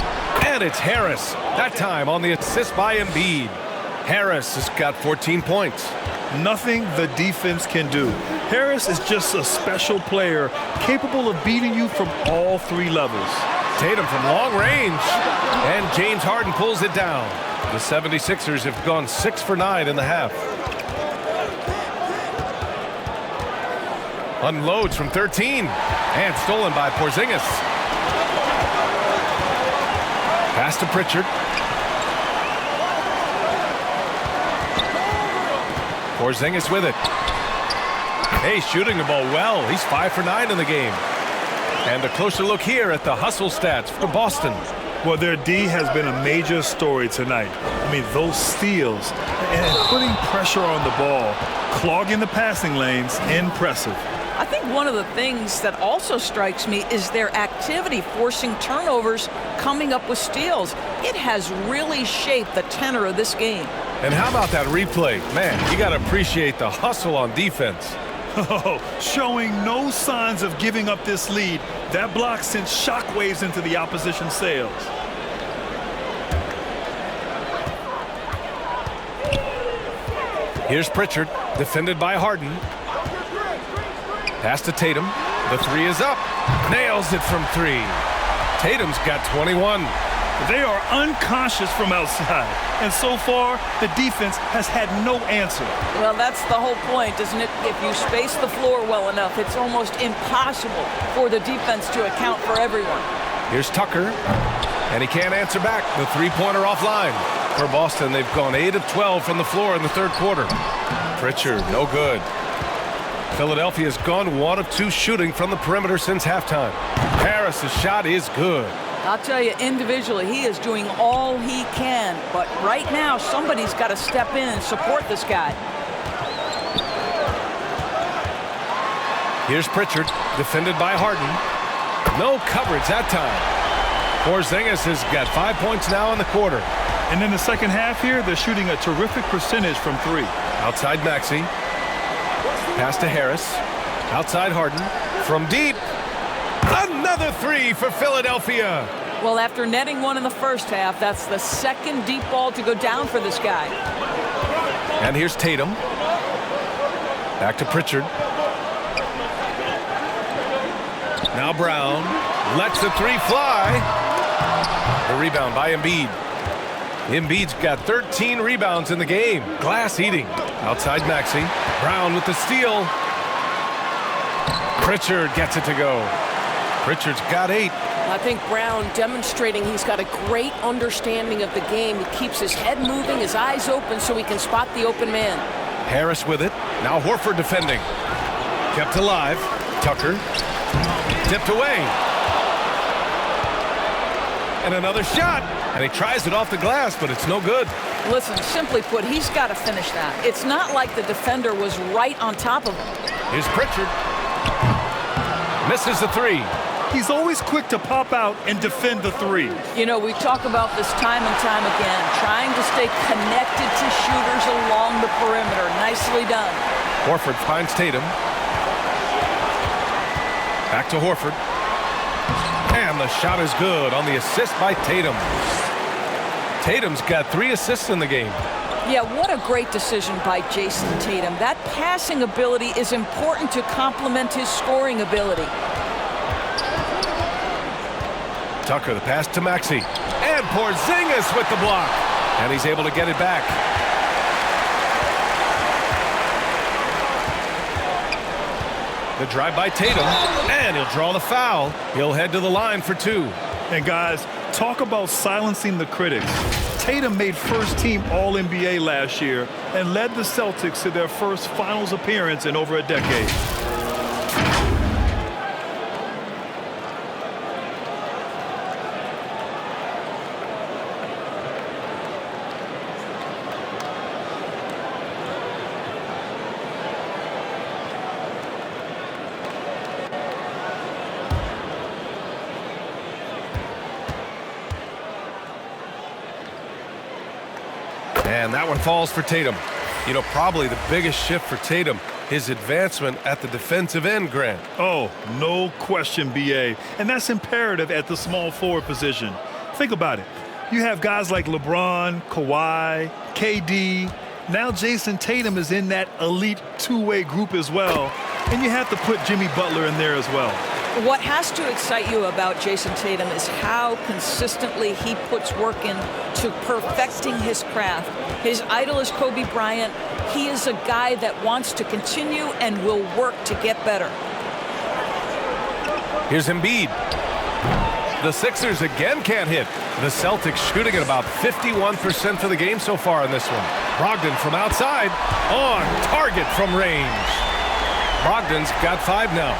and it's Harris. That time on the assist by Embiid. Harris has got 14 points. Nothing the defense can do. Harris is just a special player, capable of beating you from all 3 levels. Tatum from long range, and James Harden pulls it down. The 76ers have gone 6 for 9 in the half. Unloads from 13, and stolen by Porzingis. Pass to Pritchard. Porzingis with it. Hey, shooting the ball well. He's 5 for 9 in the game. And a closer look here at the hustle stats for Boston. Well, their D has been a major story tonight. I mean, those steals and putting pressure on the ball, clogging the passing lanes, impressive. I think one of the things that also strikes me is their activity, forcing turnovers, coming up with steals. It has really shaped the tenor of this game. And how about that replay? Man, you got to appreciate the hustle on defense. Oh, showing no signs of giving up this lead. That block sent shockwaves into the opposition sails. Here's Pritchard, defended by Harden. Pass to Tatum. The three is up. Nails it from three. Tatum's got 21. They are unconscious from outside, and so far, the defense has had no answer. Well, that's the whole point, isn't it? If you space the floor well enough, it's almost impossible for the defense to account for everyone. Here's Tucker, and he can't answer back. The three-pointer offline. For Boston, they've gone 8 of 12 from the floor in the third quarter. Pritchard, no good. Philadelphia's gone 1 of 2 shooting from the perimeter since halftime. Harris's shot is good. I'll tell you, individually, he is doing all he can. But right now, somebody's got to step in and support this guy. Here's Pritchard, defended by Harden. No coverage that time. Porzingis has got 5 points now in the quarter. And in the second half here, they're shooting a terrific percentage from three. Outside Maxey. Pass to Harris. Outside Harden. From deep. Another three for Philadelphia. Well, after netting one in the first half, that's the second deep ball to go down for this guy. And here's Tatum. Back to Pritchard. Now Brown lets the three fly. The rebound by Embiid. Embiid's got 13 rebounds in the game. Glass eating. Outside Maxey. Brown with the steal. Pritchard gets it to go. Pritchard's got 8. I think Brown demonstrating he's got a great understanding of the game. He keeps his head moving, his eyes open so he can spot the open man. Harris with it. Now Horford defending. Kept alive. Tucker. Tipped away. And another shot. And he tries it off the glass, but it's no good. Listen, simply put, he's got to finish that. It's not like the defender was right on top of him. Here's Pritchard. Misses the three. He's always quick to pop out and defend the three. You know, we talk about this time and time again, trying to stay connected to shooters along the perimeter. Nicely done. Horford finds Tatum. Back to Horford. And the shot is good on the assist by Tatum. Tatum's got 3 assists in the game. Yeah, what a great decision by Jason Tatum. That passing ability is important to complement his scoring ability. Tucker, the pass to Maxey. And Porzingis with the block. And he's able to get it back. The drive by Tatum. And he'll draw the foul. He'll head to the line for 2. And guys, talk about silencing the critics. Tatum made first-team All-NBA last year and led the Celtics to their first finals appearance in over a decade. And that one falls for Tatum. You know, probably the biggest shift for Tatum, his advancement at the defensive end, Grant. Oh, no question, B.A. And that's imperative at the small forward position. Think about it. You have guys like LeBron, Kawhi, KD. Now Jason Tatum is in that elite two-way group as well. And you have to put Jimmy Butler in there as well. What has to excite you about Jason Tatum is how consistently he puts work in to perfecting his craft. His idol is Kobe Bryant. He is a guy that wants to continue and will work to get better. Here's Embiid. The Sixers again can't hit. The Celtics shooting at about 51% for the game so far in this one. Brogdon from outside, on target from range. Brogdon's got 5 now.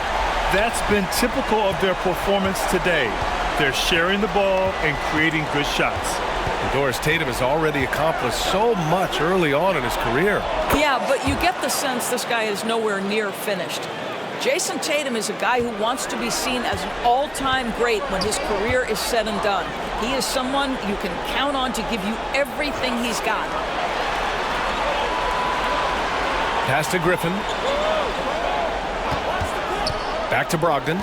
That's been typical of their performance today. They're sharing the ball and creating good shots. And Doris Tatum has already accomplished so much early on in his career. Yeah, but you get the sense this guy is nowhere near finished. Jason Tatum is a guy who wants to be seen as an all-time great when his career is said and done. He is someone you can count on to give you everything he's got. Pass to Griffin. Back to Brogdon.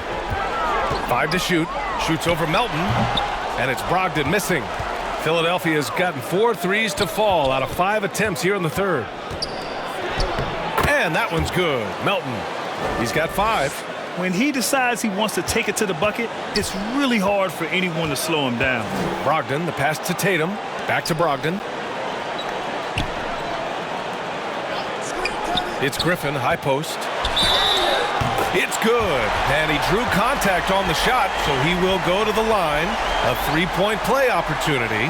5 to shoot. Shoots over Melton. And it's Brogdon missing. Philadelphia's gotten 4 threes to fall out of 5 attempts here in the third. And that one's good. Melton. He's got 5. When he decides he wants to take it to the bucket, it's really hard for anyone to slow him down. Brogdon, the pass to Tatum. Back to Brogdon. It's Griffin, high post. It's good. And he drew contact on the shot, so he will go to the line. A 3-point play opportunity.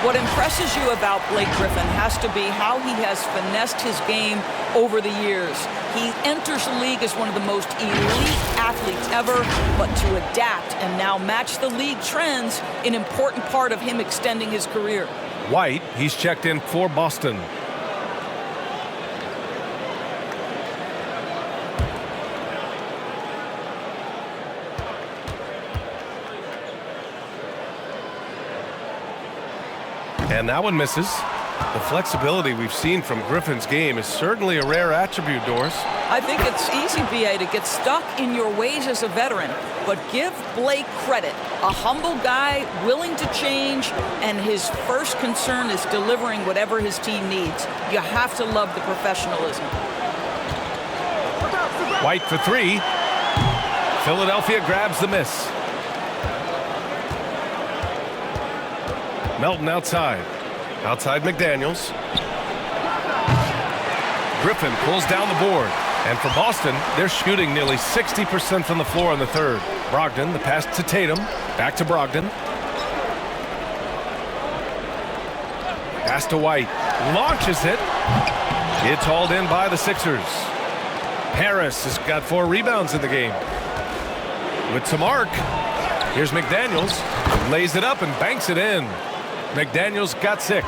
What impresses you about Blake Griffin has to be how he has finessed his game over the years. He enters the league as one of the most elite athletes ever, but to adapt and now match the league trends, an important part of him extending his career. White, he's checked in for Boston. And that one misses. The flexibility we've seen from Griffin's game is certainly a rare attribute, Doris. I think it's easy, B.A., to get stuck in your ways as a veteran, but give Blake credit. A humble guy, willing to change, and his first concern is delivering whatever his team needs. You have to love the professionalism. White for 3. Philadelphia grabs the miss. Melton outside. Outside McDaniels. Griffin pulls down the board. And for Boston, they're shooting nearly 60% from the floor in the third. Brogdon, the pass to Tatum. Back to Brogdon. Pass to White. Launches it. It's hauled in by the Sixers. Harris has got 4 rebounds in the game. With some arc. Here's McDaniels. Lays it up and banks it in. McDaniels got 6.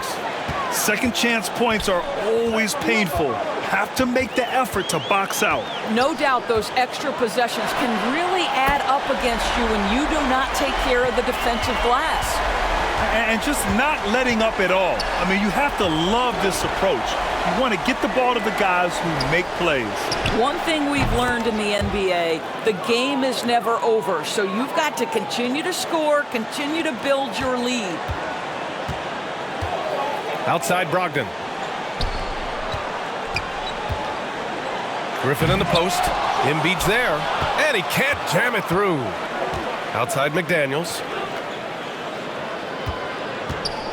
Second chance points are always painful. Have to make the effort to box out. No doubt those extra possessions can really add up against you when you do not take care of the defensive glass. And just not letting up at all. I mean, you have to love this approach. You want to get the ball to the guys who make plays. One thing we've learned in the NBA, the game is never over. So you've got to continue to score, continue to build your lead. Outside Brogdon. Griffin in the post. Embiid's there. And he can't jam it through. Outside McDaniels.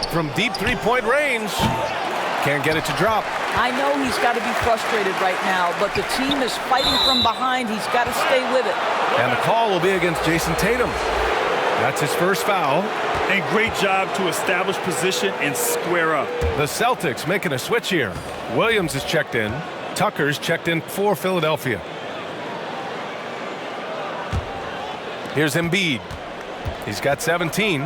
From deep 3-point range. Can't get it to drop. I know he's got to be frustrated right now, but the team is fighting from behind. He's got to stay with it. And the call will be against Jason Tatum. That's his first foul. And great job to establish position and square up. The Celtics making a switch here. Williams is checked in. Tucker's checked in for Philadelphia. Here's Embiid. He's got 17.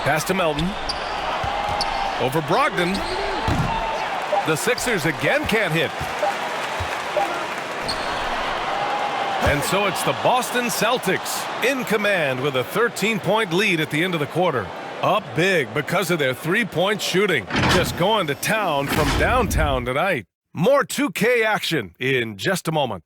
Pass to Melton. Over Brogdon. The Sixers again can't hit. And so it's the Boston Celtics in command with a 13-point lead at the end of the quarter. Up big because of their 3-point shooting. Just going to town from downtown tonight. More 2K action in just a moment.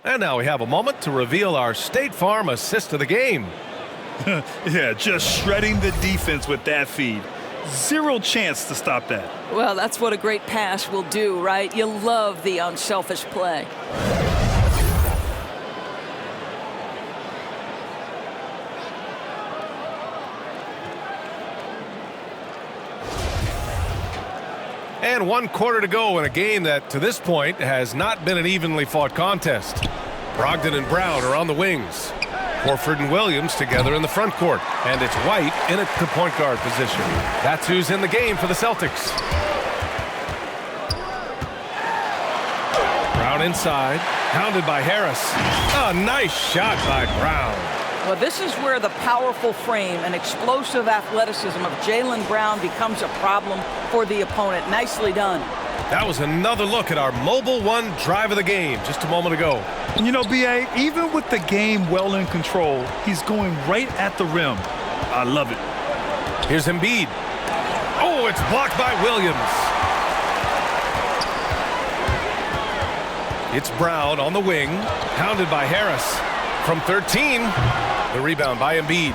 And now we have a moment to reveal our State Farm assist of the game. Yeah, just shredding the defense with that feed. Zero chance to stop that. Well, that's what a great pass will do, right? You love the unselfish play. And 1 quarter to go in a game that, to this point, has not been an evenly fought contest. Brogdon and Brown are on the wings. Horford and Williams together in the front court. And it's White in at the point guard position. That's who's in the game for the Celtics. Brown inside. Pounded by Harris. A nice shot by Brown. Well, this is where the powerful frame and explosive athleticism of Jaylen Brown becomes a problem for the opponent. Nicely done. That was another look at our Mobile One drive of the game just a moment ago. You know, B.A., even with the game well in control, he's going right at the rim. I love it. Here's Embiid. Oh, it's blocked by Williams. It's Brown on the wing, pounded by Harris. From 13, the rebound by Embiid.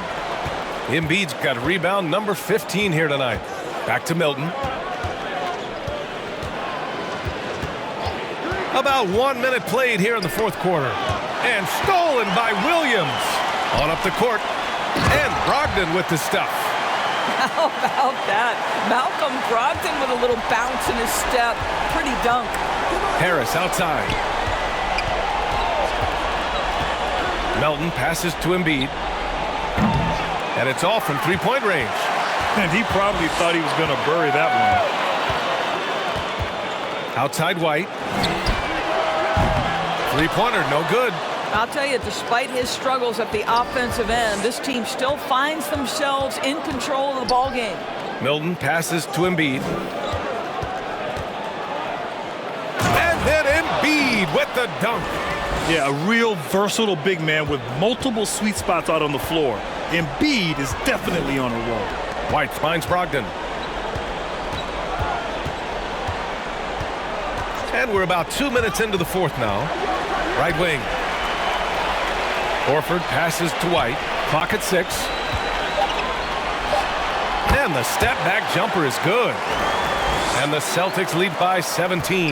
Embiid's got rebound number 15 here tonight. Back to Milton. About 1 minute played here in the fourth quarter. And stolen by Williams. On up the court. And Brogdon with the stuff. How about that? Malcolm Brogdon with a little bounce in his step. Pretty dunk. Harris outside. Melton passes to Embiid. And it's all from three-point range. And he probably thought he was going to bury that one. Outside White. Three-pointer, no good. I'll tell you, despite his struggles at the offensive end, this team still finds themselves in control of the ball game. Milton passes to Embiid. And then Embiid with the dunk. Yeah, a real versatile big man with multiple sweet spots out on the floor. Embiid is definitely on a roll. White finds Brogdon. And we're about 2 minutes into the fourth now. Right wing. Horford passes to White. Clock at 6. And the step-back jumper is good. And the Celtics lead by 17.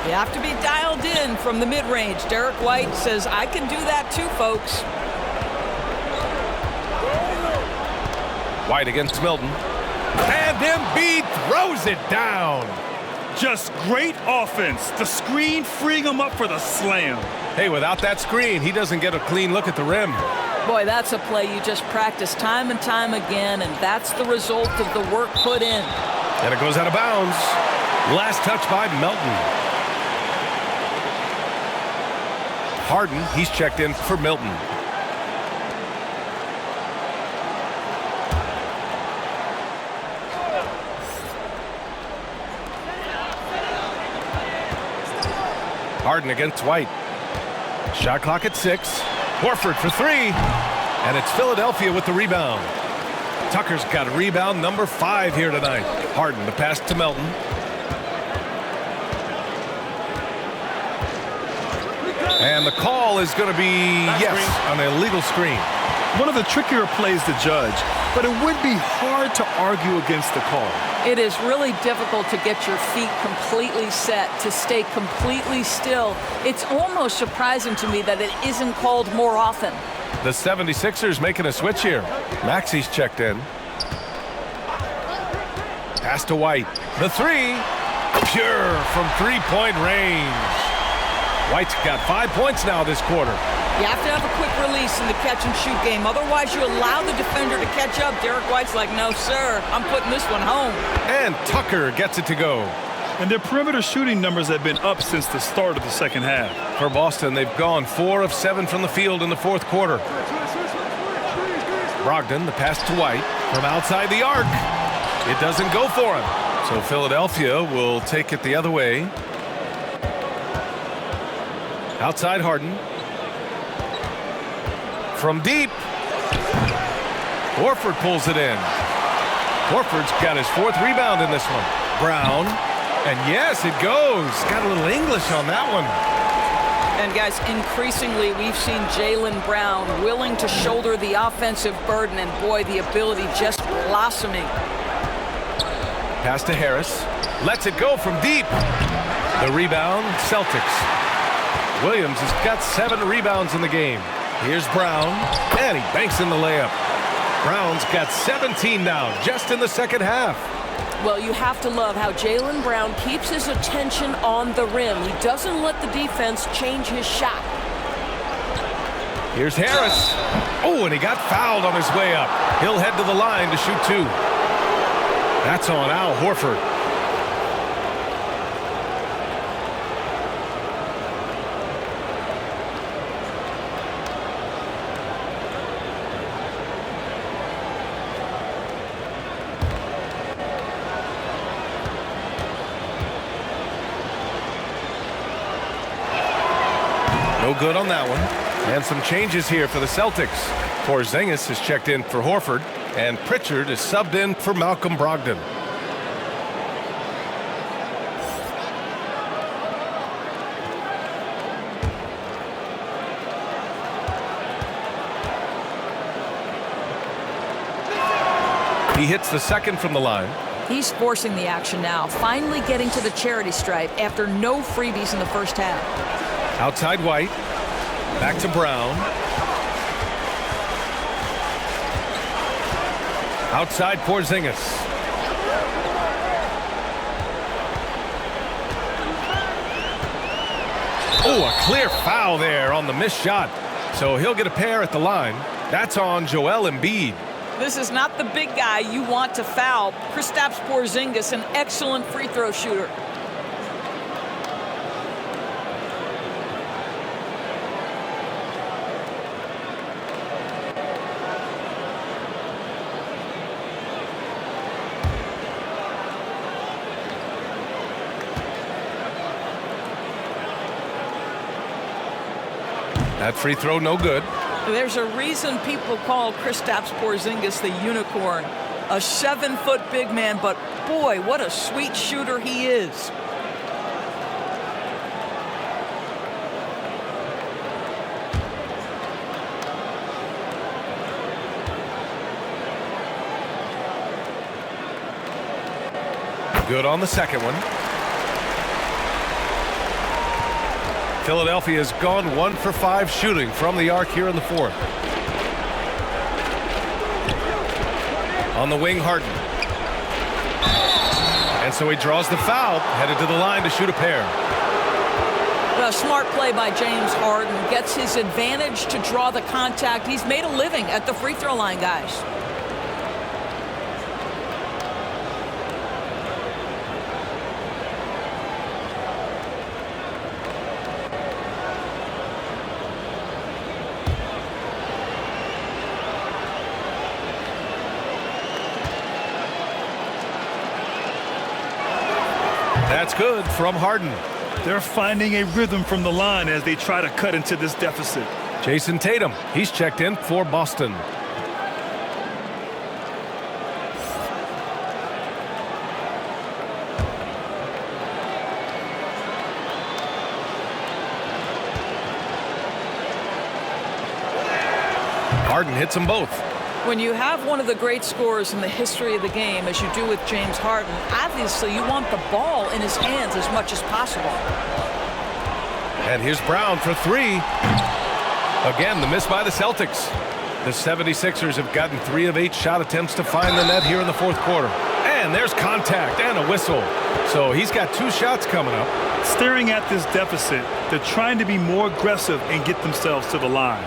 You have to be dialed in from the mid-range. Derek White says, I can do that too, folks. White against Milton. And Embiid throws it down. Just great offense. The screen freeing him up for the slam. Hey, without that screen, he doesn't get a clean look at the rim. Boy, that's a play you just practice time and time again, and that's the result of the work put in. And it goes out of bounds. Last touch by Melton. Harden, he's checked in for Milton. Harden against White. Shot clock at 6. Horford for 3. And it's Philadelphia with the rebound. Tucker's got a rebound number 5 here tonight. Harden, the pass to Melton. And the call is going to be, yes, an illegal screen. One of the trickier plays to judge, but it would be hard to argue against the call. It is really difficult to get your feet completely set, to stay completely still. It's almost surprising to me that it isn't called more often. The 76ers making a switch here. Maxi's checked in. Pass to White. The 3. Pure from three-point range. White's got 5 points now this quarter. You have to have a quick release in the catch-and-shoot game. Otherwise, you allow the defender to catch up. Derek White's like, no, sir. I'm putting this one home. And Tucker gets it to go. And their perimeter shooting numbers have been up since the start of the second half. For Boston, they've gone 4 of 7 from the field in the fourth quarter. Brogdon, the pass to White from outside the arc. It doesn't go for him. So Philadelphia will take it the other way. Outside Harden. From deep. Horford pulls it in. Horford's got his 4th rebound in this one. Brown. And yes, it goes. Got a little English on that one. And guys, increasingly we've seen Jaylen Brown willing to shoulder the offensive burden, and boy, the ability just blossoming. Pass to Harris. Lets it go from deep. The rebound, Celtics. Williams has got 7 rebounds in the game. Here's Brown, and he banks in the layup. Brown's got 17 now, just in the second half. Well, you have to love how Jaylen Brown keeps his attention on the rim. He doesn't let the defense change his shot. Here's Harris. Oh, and he got fouled on his way up. He'll head to the line to shoot 2. That's on Al Horford. No good on that one. And some changes here for the Celtics. Porzingis is checked in for Horford, and Pritchard is subbed in for Malcolm Brogdon. He hits the second from the line. He's forcing the action now, finally getting to the charity stripe after no freebies in the first half. Outside White. Back to Brown. Outside Porzingis. Oh, a clear foul there on the missed shot. So he'll get a pair at the line. That's on Joel Embiid. This is not the big guy you want to foul. Kristaps Porzingis, an excellent free throw shooter. That free throw no good. There's a reason people call Kristaps Porzingis the unicorn. A 7-foot big man, but boy, what a sweet shooter he is. Good on the second one. Philadelphia has gone 1 for 5 shooting from the arc here in the fourth. On the wing, Harden. And so he draws the foul, headed to the line to shoot a pair. Well, smart play by James Harden. Gets his advantage to draw the contact. He's made a living at the free throw line, guys. That's good from Harden. They're finding a rhythm from the line as they try to cut into this deficit. Jason Tatum, he's checked in for Boston. Harden hits them both. When you have one of the great scorers in the history of the game, as you do with James Harden, obviously you want the ball in his hands as much as possible. And here's Brown for 3. Again, the miss by the Celtics. The 76ers have gotten 3 of 8 shot attempts to find the net here in the fourth quarter. And there's contact and a whistle. So he's got 2 shots coming up. Staring at this deficit, they're trying to be more aggressive and get themselves to the line.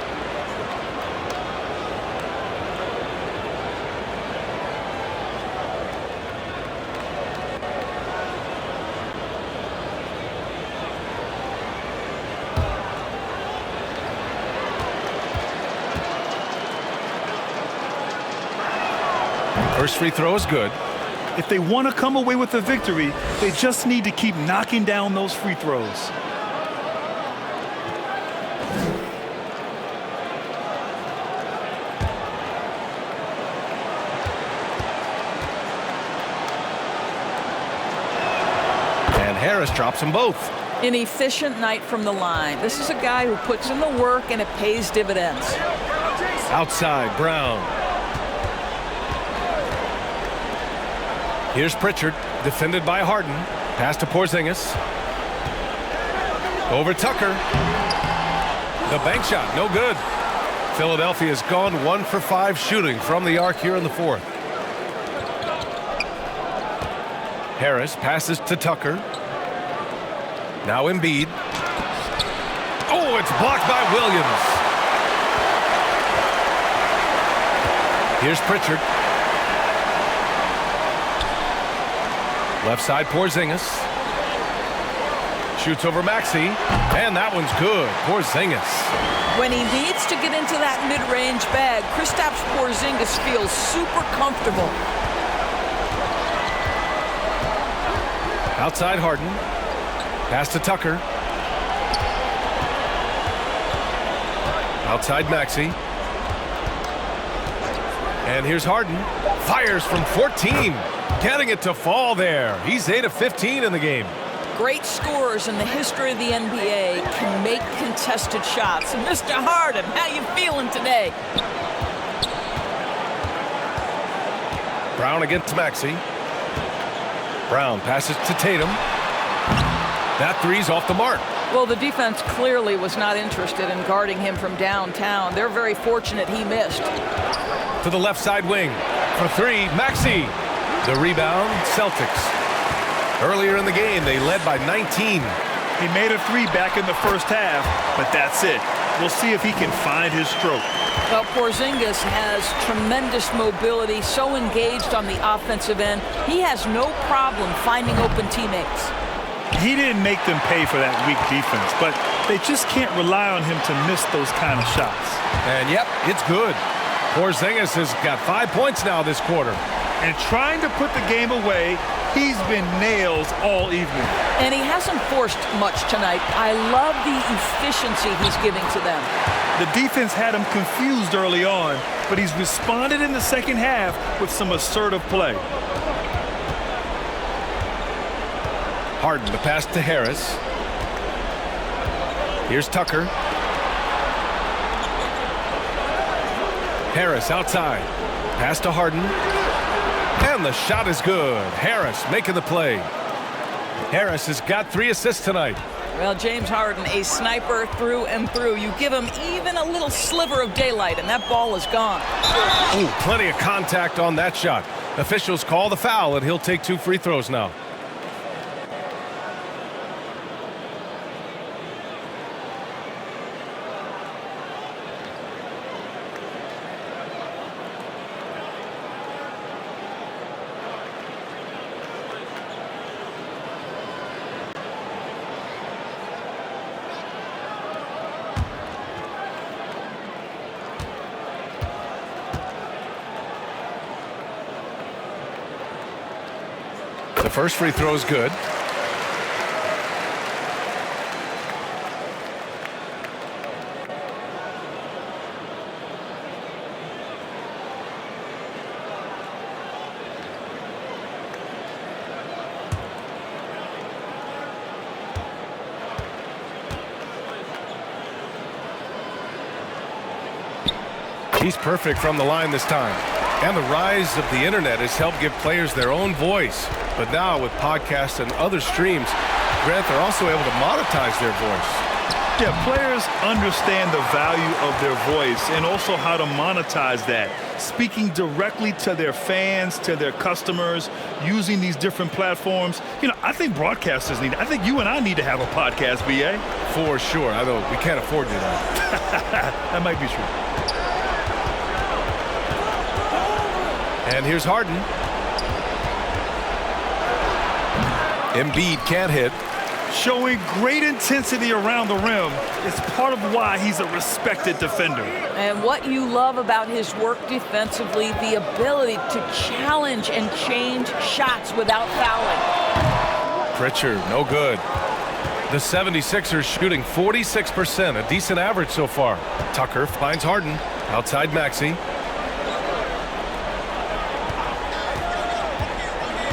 First free throw is good. If they want to come away with a victory, they just need to keep knocking down those free throws. And Harris drops them both. An efficient night from the line. This is a guy who puts in the work and it pays dividends. Outside, Brown. Here's Pritchard, defended by Harden. Pass to Porzingis. Over Tucker. The bank shot, no good. Philadelphia has gone 1 for 5 shooting from the arc here in the fourth. Harris passes to Tucker. Now Embiid. Oh, it's blocked by Williams. Here's Pritchard. Left side, Porzingis. Shoots over Maxey, and that one's good. Porzingis. When he needs to get into that mid-range bag, Kristaps Porzingis feels super comfortable. Outside Harden. Pass to Tucker. Outside Maxey. And here's Harden. Fires from 14. Getting it to fall there. He's 8 of 15 in the game. Great scorers in the history of the NBA can make contested shots. And Mr. Harden, how you feeling today? Brown against Maxey. Brown passes to Tatum. That three's off the mark. Well, the defense clearly was not interested in guarding him from downtown. They're very fortunate he missed. To the left side wing. For three, Maxey. The rebound, Celtics. Earlier in the game, they led by 19. He made a three back in the first half, but that's it. We'll see if he can find his stroke. Well, Porzingis has tremendous mobility, so engaged on the offensive end. He has no problem finding open teammates. He didn't make them pay for that weak defense, but they just can't rely on him to miss those kind of shots. And yep, it's good. Porzingis has got 5 points now this quarter. And trying to put the game away, he's been nails all evening. And he hasn't forced much tonight. I love the efficiency he's giving to them. The defense had him confused early on, but he's responded in the second half with some assertive play. Harden, the pass to Harris. Here's Tucker. Harris outside. Pass to Harden. And the shot is good. Harris making the play. Harris has got 3 assists tonight. Well, James Harden, a sniper through and through. You give him even a little sliver of daylight, and that ball is gone. Ooh, plenty of contact on that shot. Officials call the foul, and he'll take 2 free throws now. The first free throw is good. He's perfect from the line this time. And the rise of the internet has helped give players their own voice. But now with podcasts and other streams, Grant, they're also able to monetize their voice. Yeah, players understand the value of their voice and also how to monetize that. Speaking directly to their fans, to their customers, using these different platforms. You know, I think broadcasters need, I think you and I need to have a podcast, B.A. For sure, although we can't afford to do that. That might be true. And here's Harden. Embiid can't hit. Showing great intensity around the rim is part of why he's a respected defender. And what you love about his work defensively, the ability to challenge and change shots without fouling. Pritchard, no good. The 76ers shooting 46%, a decent average so far. Tucker finds Harden. Outside Maxey.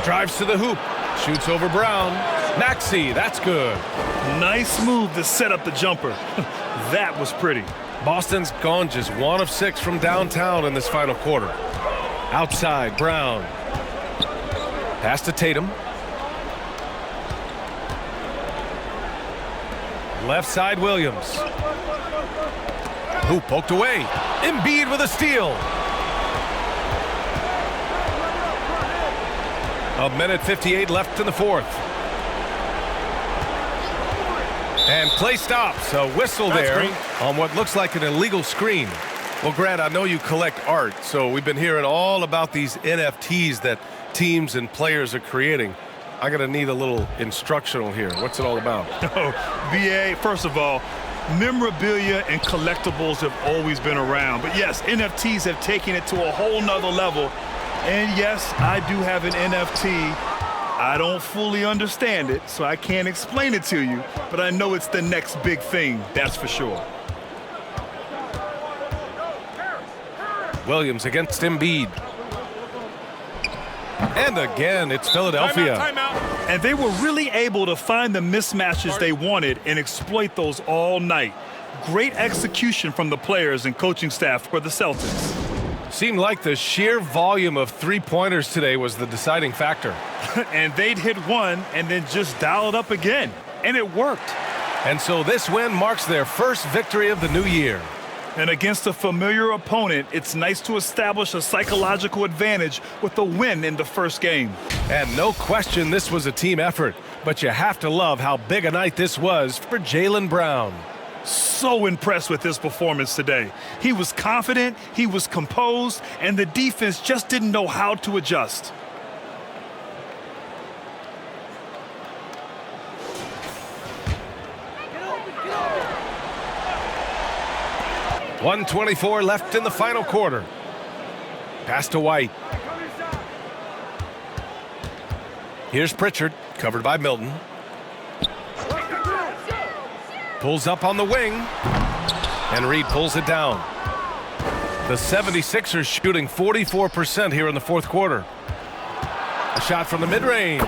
Drives to the hoop. Shoots over Brown. Maxey, that's good. Nice move to set up the jumper. That was pretty. Boston's gone just 1 of 6 from downtown in this final quarter. Outside, Brown. Pass to Tatum. Left side, Williams. Hoop poked away. Embiid with a steal. A minute 58 left in the fourth. And play stops. A whistle there on what looks like an illegal screen. Well, Grant, I know you collect art, so we've been hearing all about these NFTs that teams and players are creating. I'm going to need a little instructional here. What's it all about? Oh, BA, first of all, memorabilia and collectibles have always been around. But yes, NFTs have taken it to a whole nother level. And yes, I do have an NFT. I don't fully understand it, so I can't explain it to you. But I know it's the next big thing, that's for sure. Williams against Embiid. And again, it's Philadelphia. Timeout. And they were really able to find the mismatches they wanted and exploit those all night. Great execution from the players and coaching staff for the Celtics. Seemed like the sheer volume of three-pointers today was the deciding factor. And they'd hit one and then just dial it up again. And it worked. And so this win marks their first victory of the new year. And against a familiar opponent, it's nice to establish a psychological advantage with a win in the first game. And no question this was a team effort, but you have to love how big a night this was for Jaylen Brown. So impressed with his performance today. He was confident, he was composed, and the defense just didn't know how to adjust. .124 left in the final quarter. Pass to White. Here's Pritchard, covered by Milton. Pulls up on the wing, and Reed pulls it down. The 76ers shooting 44% here in the fourth quarter. A shot from the mid-range,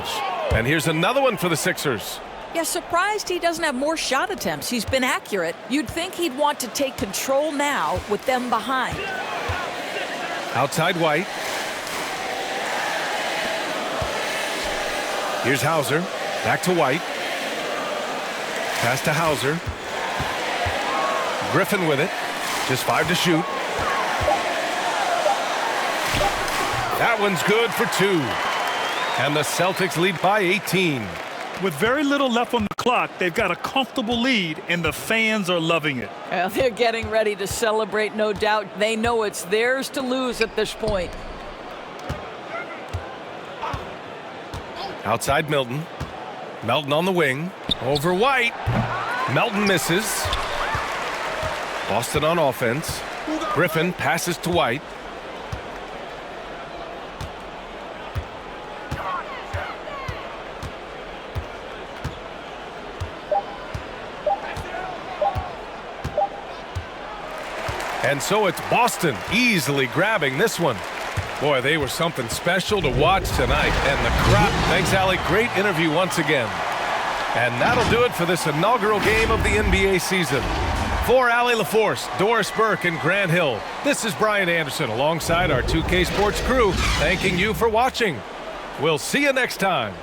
and here's another one for the Sixers. Yeah, surprised he doesn't have more shot attempts. He's been accurate. You'd think he'd want to take control now with them behind. Outside White. Here's Hauser. Back to White. Pass to Hauser. Griffin with it. Just 5 to shoot. That one's good for 2. And the Celtics lead by 18. With very little left on the clock, they've got a comfortable lead, and the fans are loving it. Well, they're getting ready to celebrate, no doubt. They know it's theirs to lose at this point. Outside Milton. Melton on the wing. Over White. Melton misses. Boston on offense. Griffin passes to White. And so it's Boston easily grabbing this one. Boy, they were something special to watch tonight. And the crowd, thanks, Allie. Great interview once again. And that'll do it for this inaugural game of the NBA season. For Allie LaForce, Doris Burke, and Grant Hill, this is Brian Anderson alongside our 2K Sports crew, thanking you for watching. We'll see you next time.